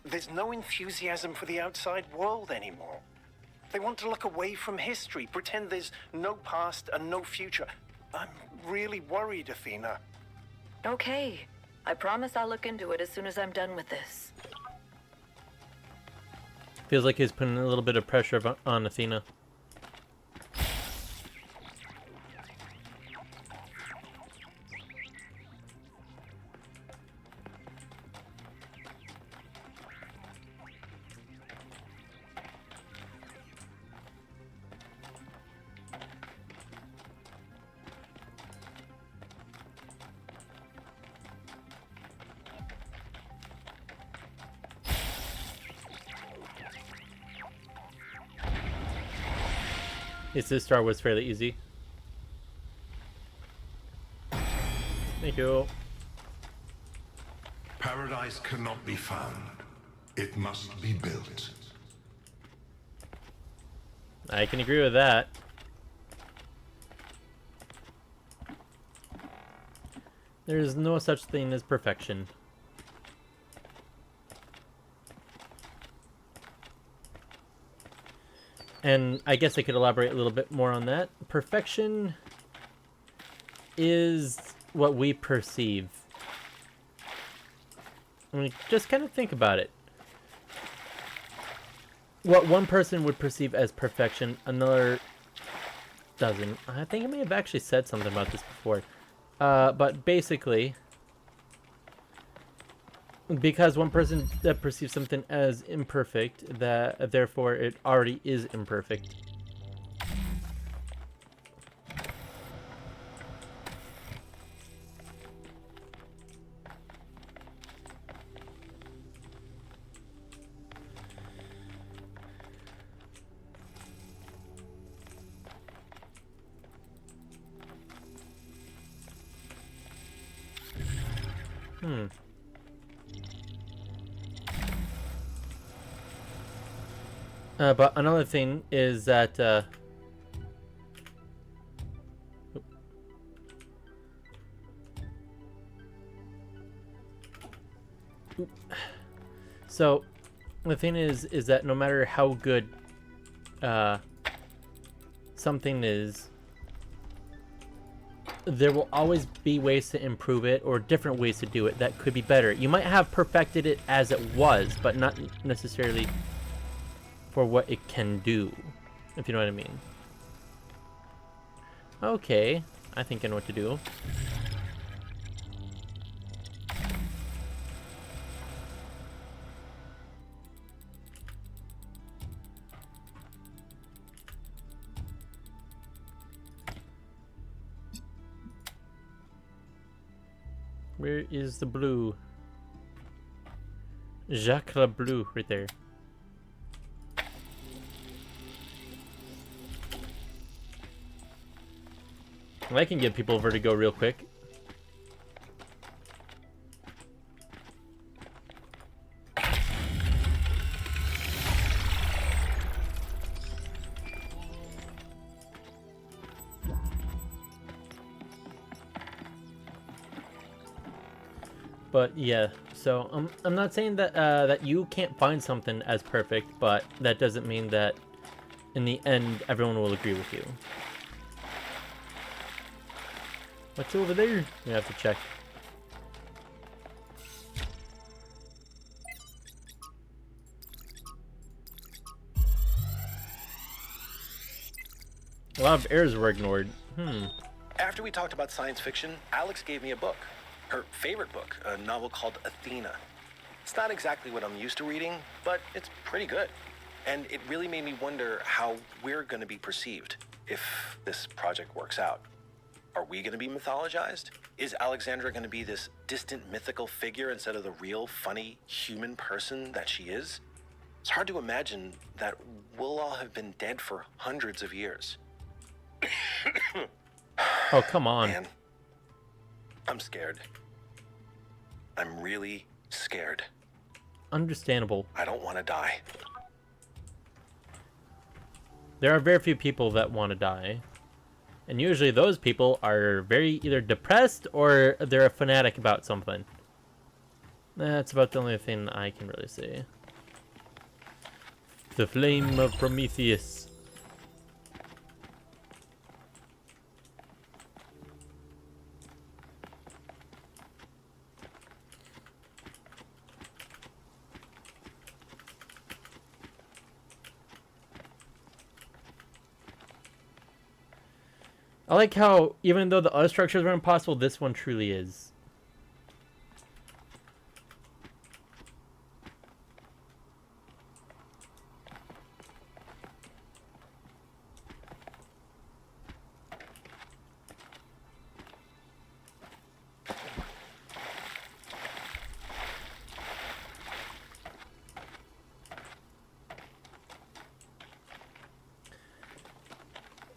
There's no enthusiasm for the outside world anymore. They want to look away from history, pretend there's no past and no future. I'm really worried, Athena. Okay. I promise I'll look into it as soon as I'm done with this. Feels like he's putting a little bit of pressure on Athena. This star was fairly easy. Thank you. Paradise cannot be found. It must be built. I can agree with that. There is no such thing as perfection. And I guess I could elaborate a little bit more on that. Perfection is what we perceive. I mean, just kind of think about it. What one person would perceive as perfection, another doesn't. I think I may have actually said something about this before. But basically, because one person that perceives something as imperfect, that therefore it already is imperfect. But another thing is that so the thing is that no matter how good something is, there will always be ways to improve it or different ways to do it that could be better. You might have perfected it as it was, but not necessarily for what it can do, if you know what I mean. Okay, I think I know what to do. Where is the blue? Jacques Le Bleu, right there. I can give people vertigo real quick. But yeah, so I'm not saying that that you can't find something as perfect, but that doesn't mean that in the end everyone will agree with you. What's over there? We have to check. A lot of errors were ignored. After we talked about science fiction, Alex gave me a book. Her favorite book, a novel called Athena. It's not exactly what I'm used to reading, but it's pretty good. And it really made me wonder how we're going to be perceived if this project works out. Are we going to be mythologized? Is Alexandra going to be this distant mythical figure instead of the real, funny, human person that she is? It's hard to imagine that we'll all have been dead for hundreds of years. Oh, come on. Man, I'm scared. I'm really scared. Understandable. I don't want to die. There are very few people that want to die. And usually those people are very either depressed or they're a fanatic about something. That's about the only thing I can really say. The flame of Prometheus. I like how, even though the other structures were impossible, this one truly is.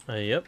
Yep.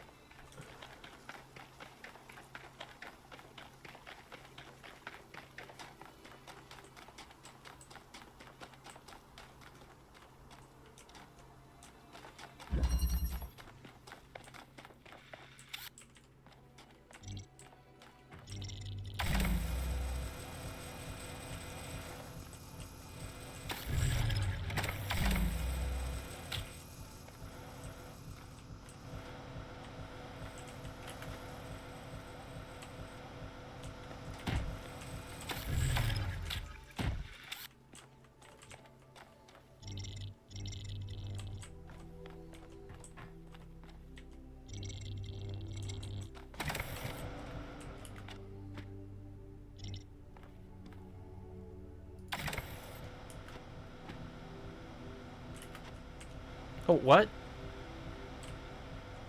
Oh, what?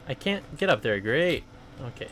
I can't get up there. Great. Okay.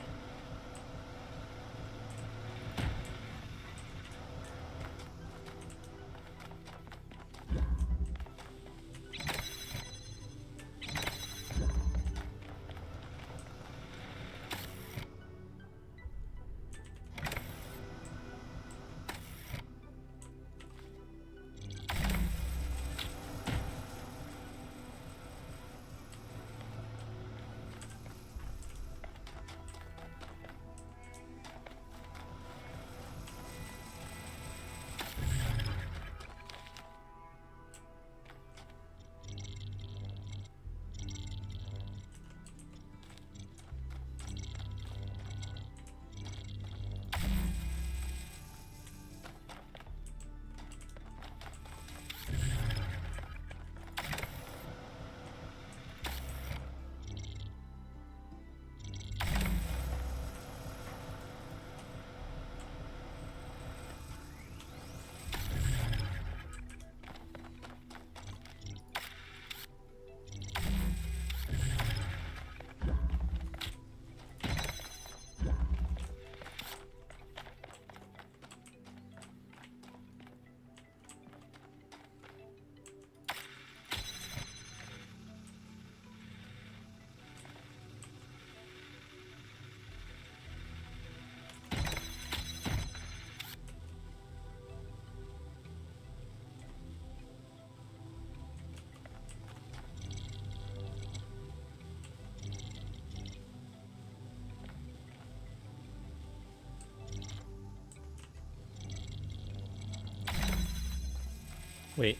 Wait.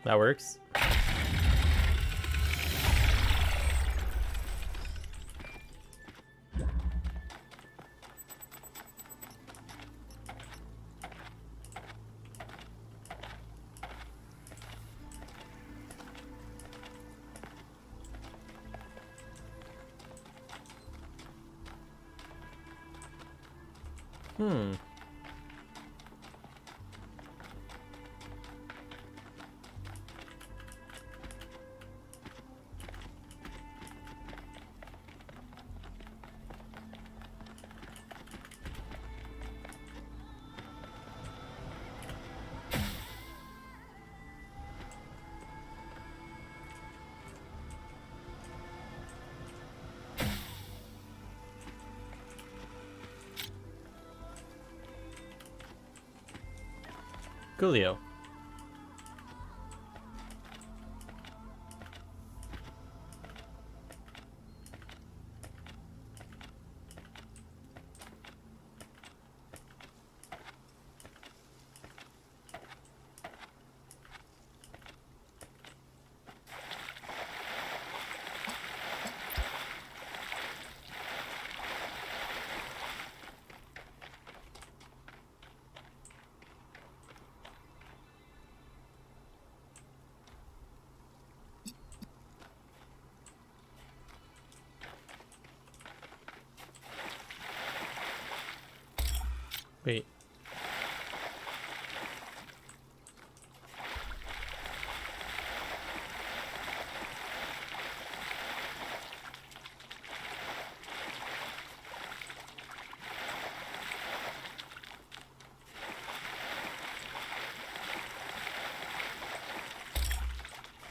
That works. Hmm. Coolio. Wait.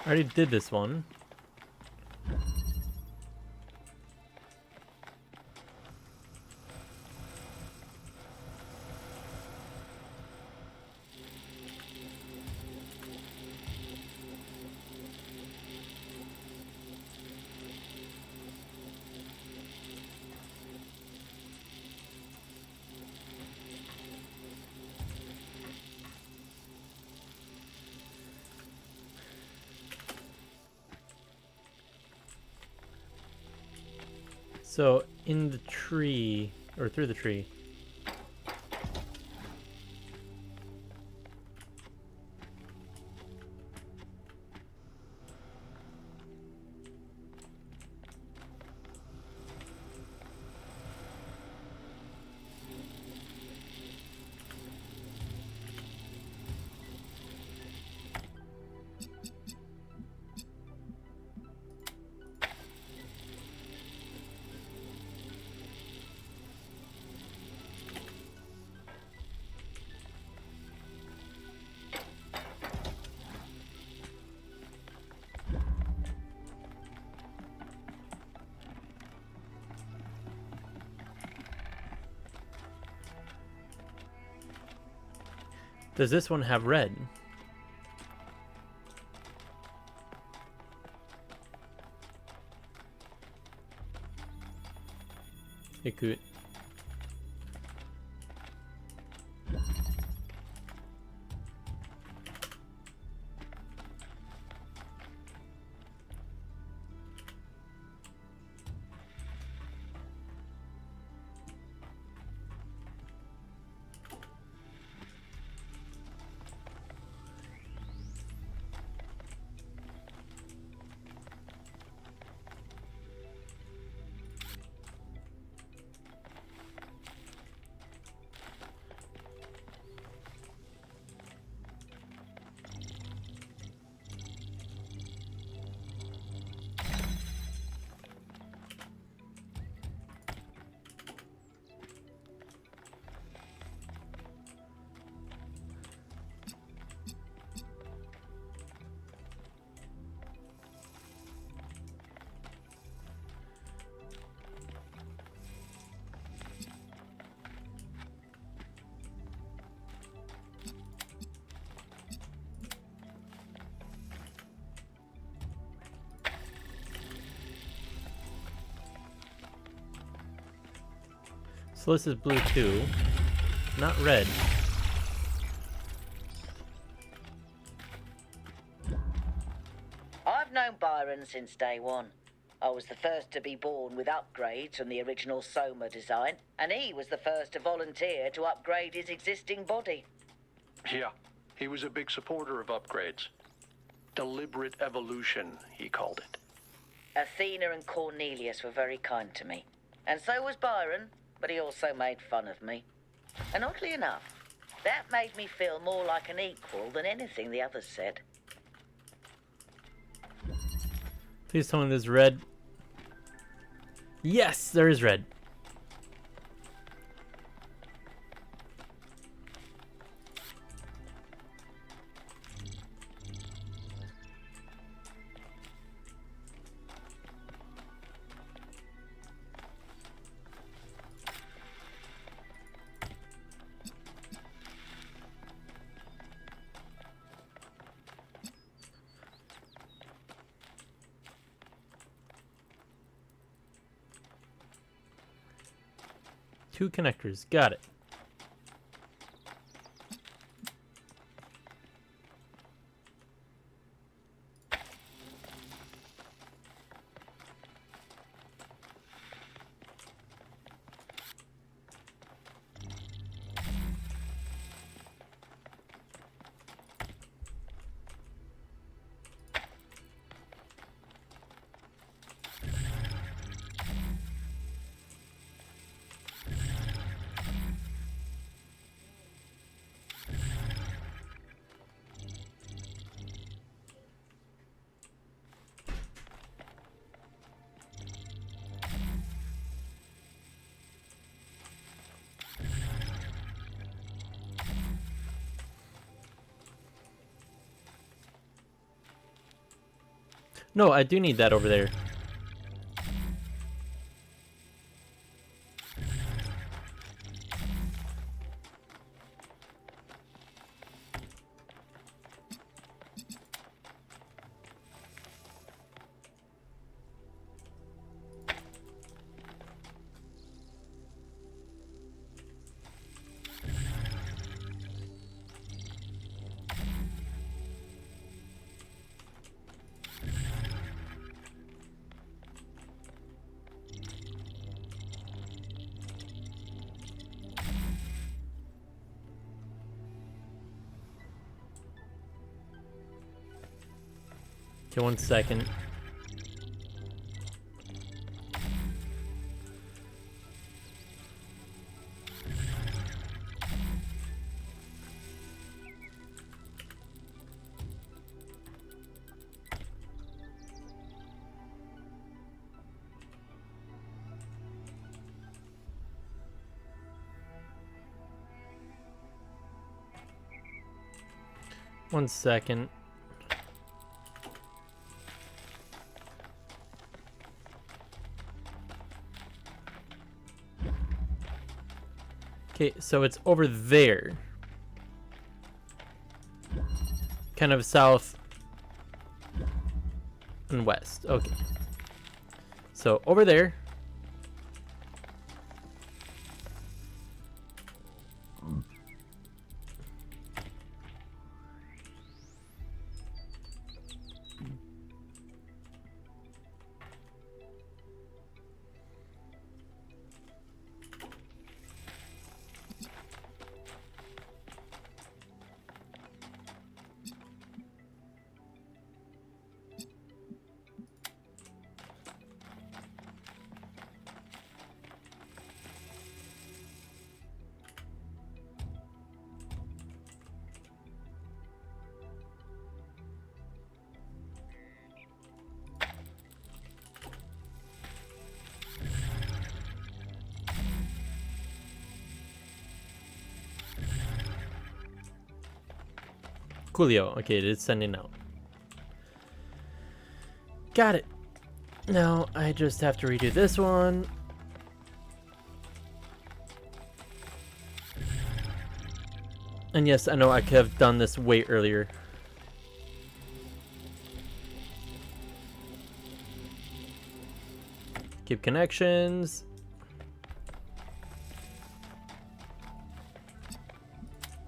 I already did this one. So in the tree, or through the tree. Does this one have red? It could. So this is blue too, not red. I've known Byron since day one. I was the first to be born with upgrades from the original Soma design, and he was the first to volunteer to upgrade his existing body. Yeah, he was a big supporter of upgrades. Deliberate evolution, he called it. Athena and Cornelius were very kind to me. And so was Byron, but he also made fun of me. And oddly enough, that made me feel more like an equal than anything the others said. Please tell me there's red. Yes, there is red. Two connectors, got it. No, I do need that over there. Okay, 1 second. One second. Okay, so it's over there. Kind of south and west. Okay. So over there. Coolio. Okay, it is sending out. Got it. Now I just have to redo this one. And yes, I know I could have done this way earlier. Keep connections.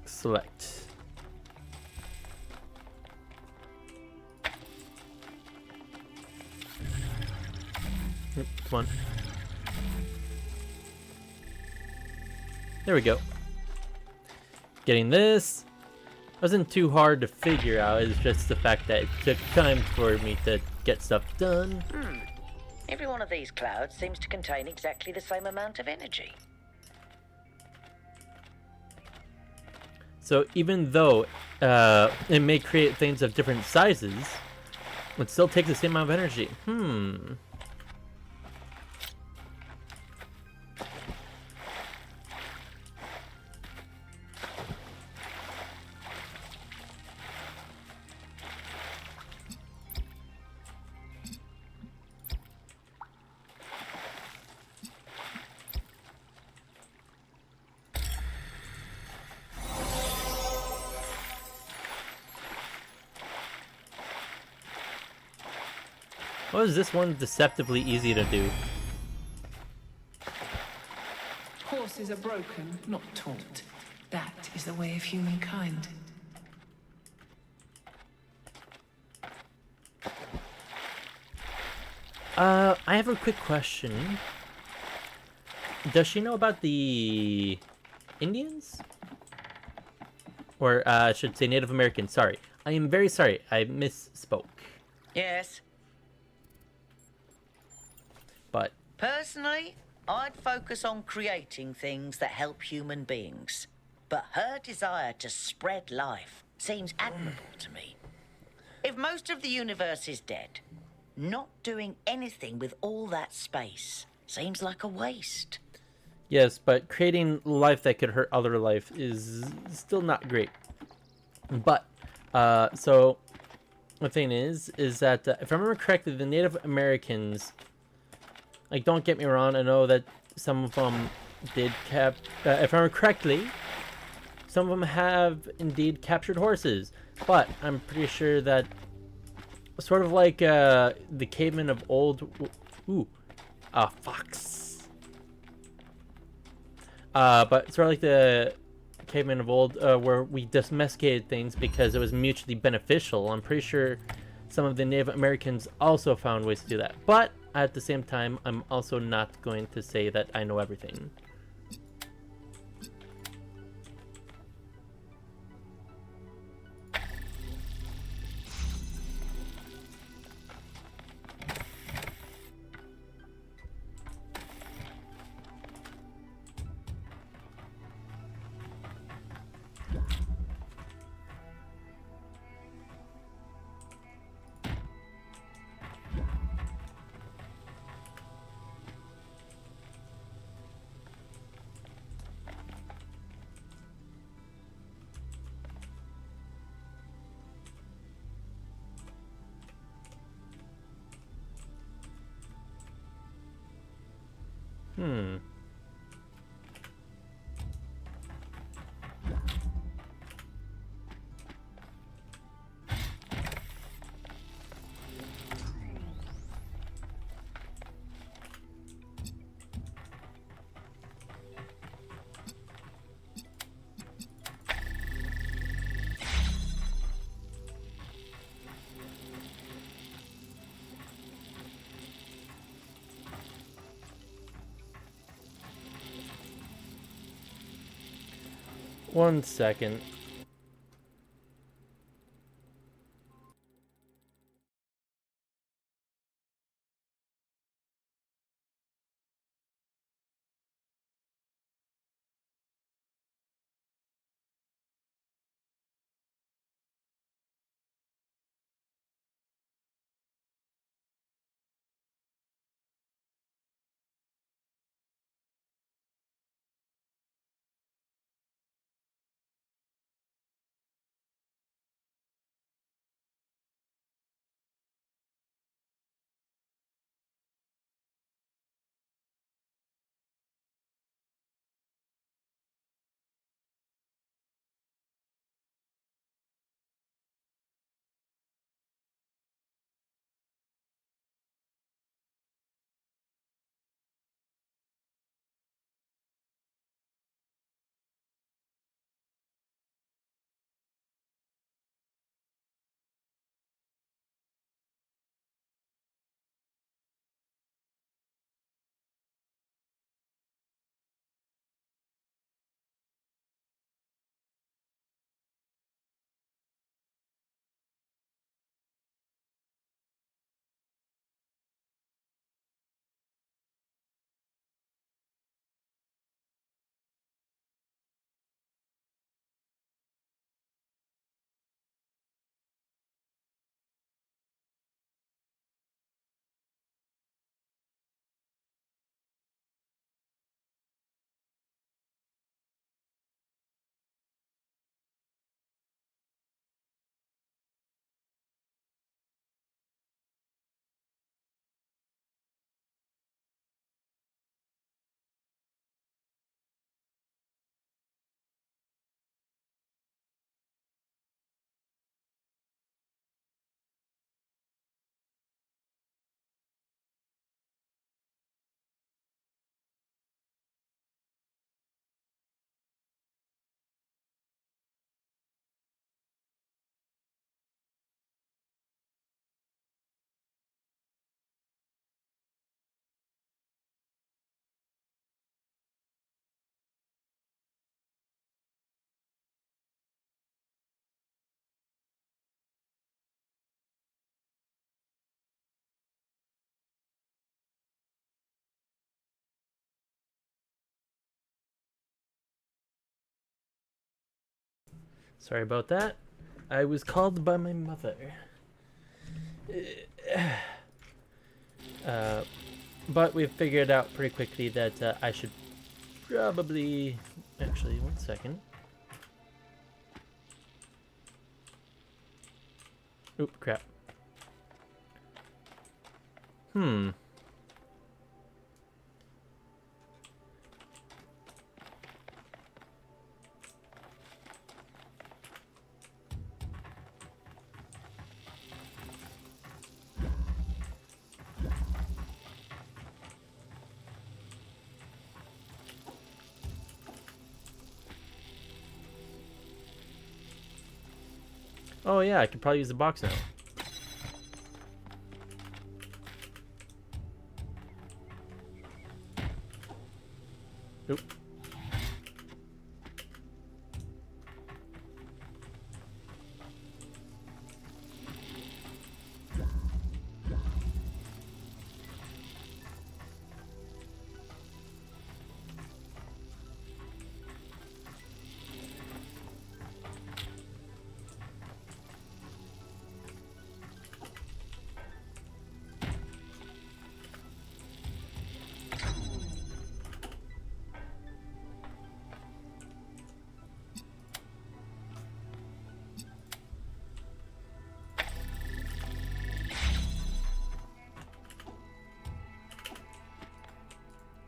Select. Come on. There we go. Getting this wasn't too hard to figure out. It's just the fact that it took time for me to get stuff done. Every one of these clouds seems to contain exactly the same amount of energy. So even though it may create things of different sizes, it still takes the same amount of energy. Why is this one deceptively easy to do? Horses are broken, not taught. That is the way of humankind. I have a quick question. Does she know about the Indians? Or I should say Native Americans, sorry. I am very sorry, I misspoke. Yes. But personally, I'd focus on creating things that help human beings. But her desire to spread life seems admirable to me. If most of the universe is dead, not doing anything with all that space seems like a waste. yes, but creating life that could hurt other life is still not great. But, so, the thing is that, if I remember correctly, the Native Americans, like, don't get me wrong, I know that some of them did if I remember correctly, some of them have indeed captured horses, but I'm pretty sure that, sort of like, the cavemen of old, a fox. But sort of like the cavemen of old, where we domesticated things because it was mutually beneficial. I'm pretty sure some of the Native Americans also found ways to do that. But at the same time, I'm also not going to say that I know everything. Hmm. One second. Sorry about that. I was called by my mother. But we figured out pretty quickly that I should probably... Actually, one second. Oop, crap. Oh yeah, I could probably use the box now. Oop.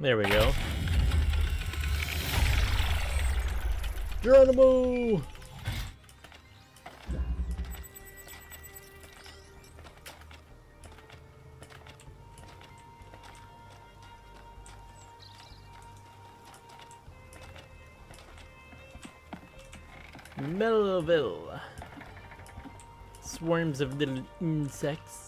There we go. Geronimo! Melville. Swarms of little insects.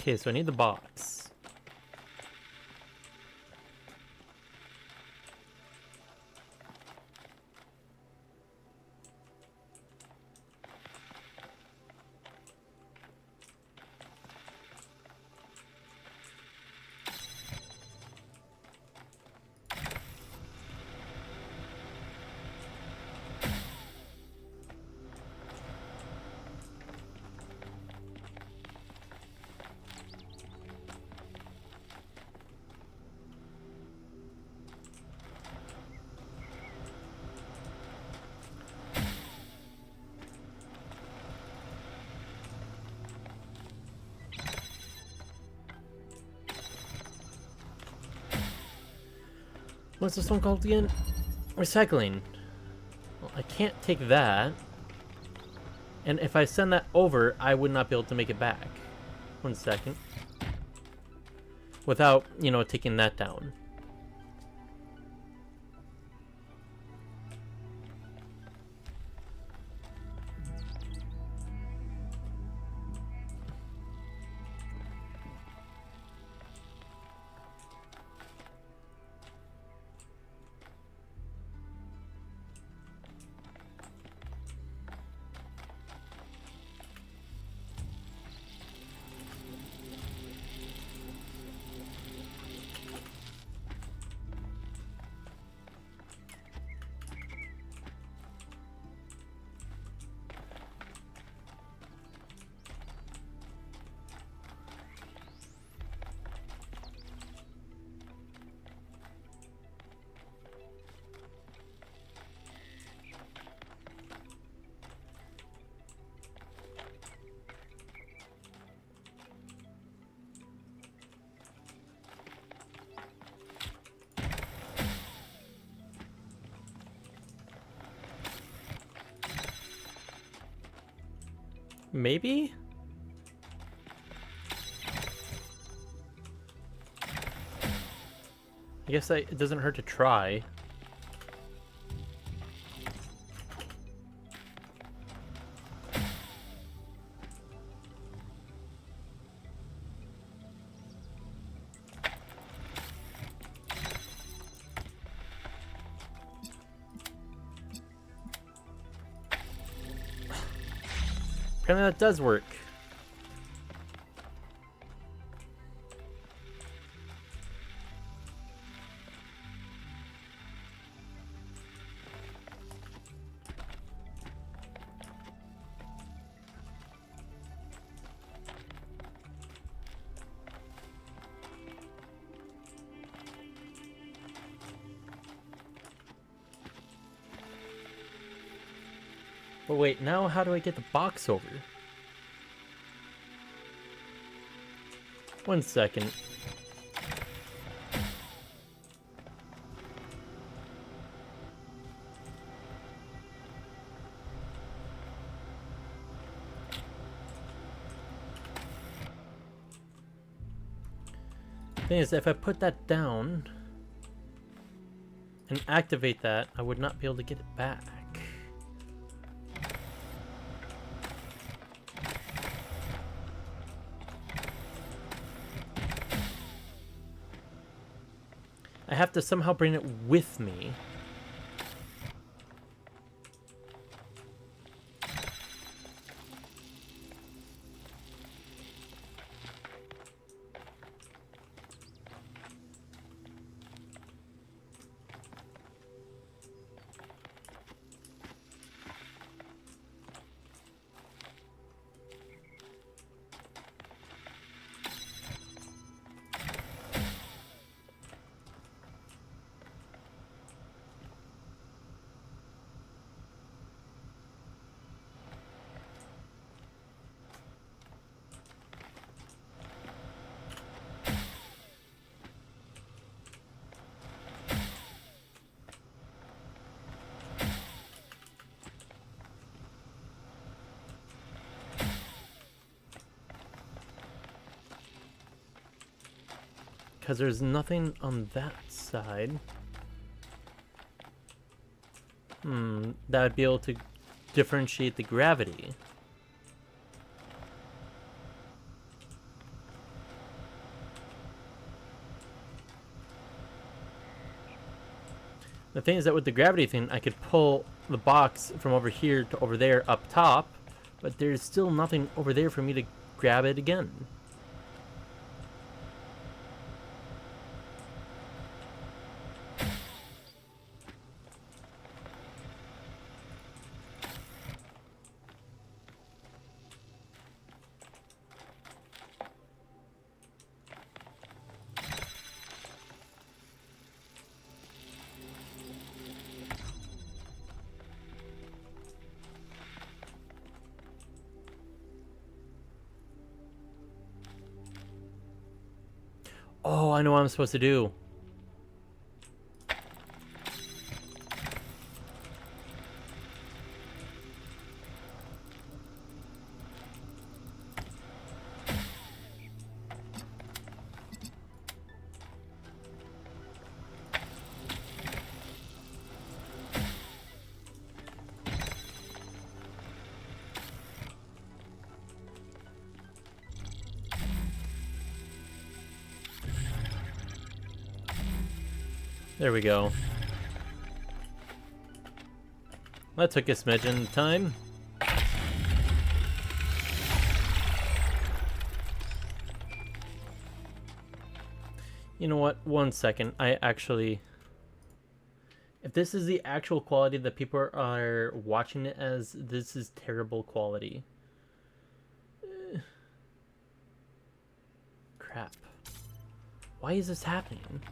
Okay, so I need the box. What's this one called again? Recycling. Well, I can't take that. And if I send that over, I would not be able to make it back. 1 second. Without, you know, taking that down. Maybe? I guess it doesn't hurt to try. Apparently that does work. But wait, now how do I get the box over? 1 second. Thing is, if I put that down and activate that, I would not be able to get it back. I have to somehow bring it with me. Because there's nothing on that side. That would be able to differentiate the gravity. The thing is that with the gravity thing, I could pull the box from over here to over there up top, but there's still nothing over there for me to grab it again. Oh, I know what I'm supposed to do. There we go. That took a smidgen of time. You know what? 1 second. I actually... If this is the actual quality that people are watching it as, this is terrible quality. Crap. Why is this happening?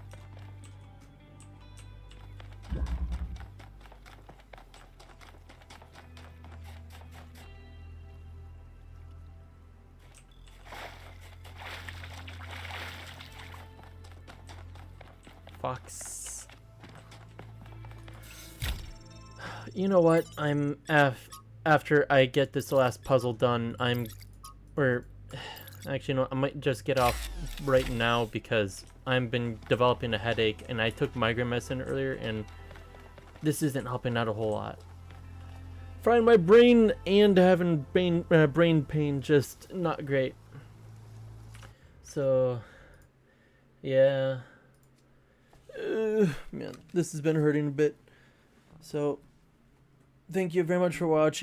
Fox. You know what? I'm after I get this last puzzle done, actually no, I might just get off right now because I've been developing a headache and I took migraine medicine earlier and this isn't helping out a whole lot. Frying my brain and having brain pain just not great. So yeah. Man, this has been hurting a bit. So, thank you very much for watching.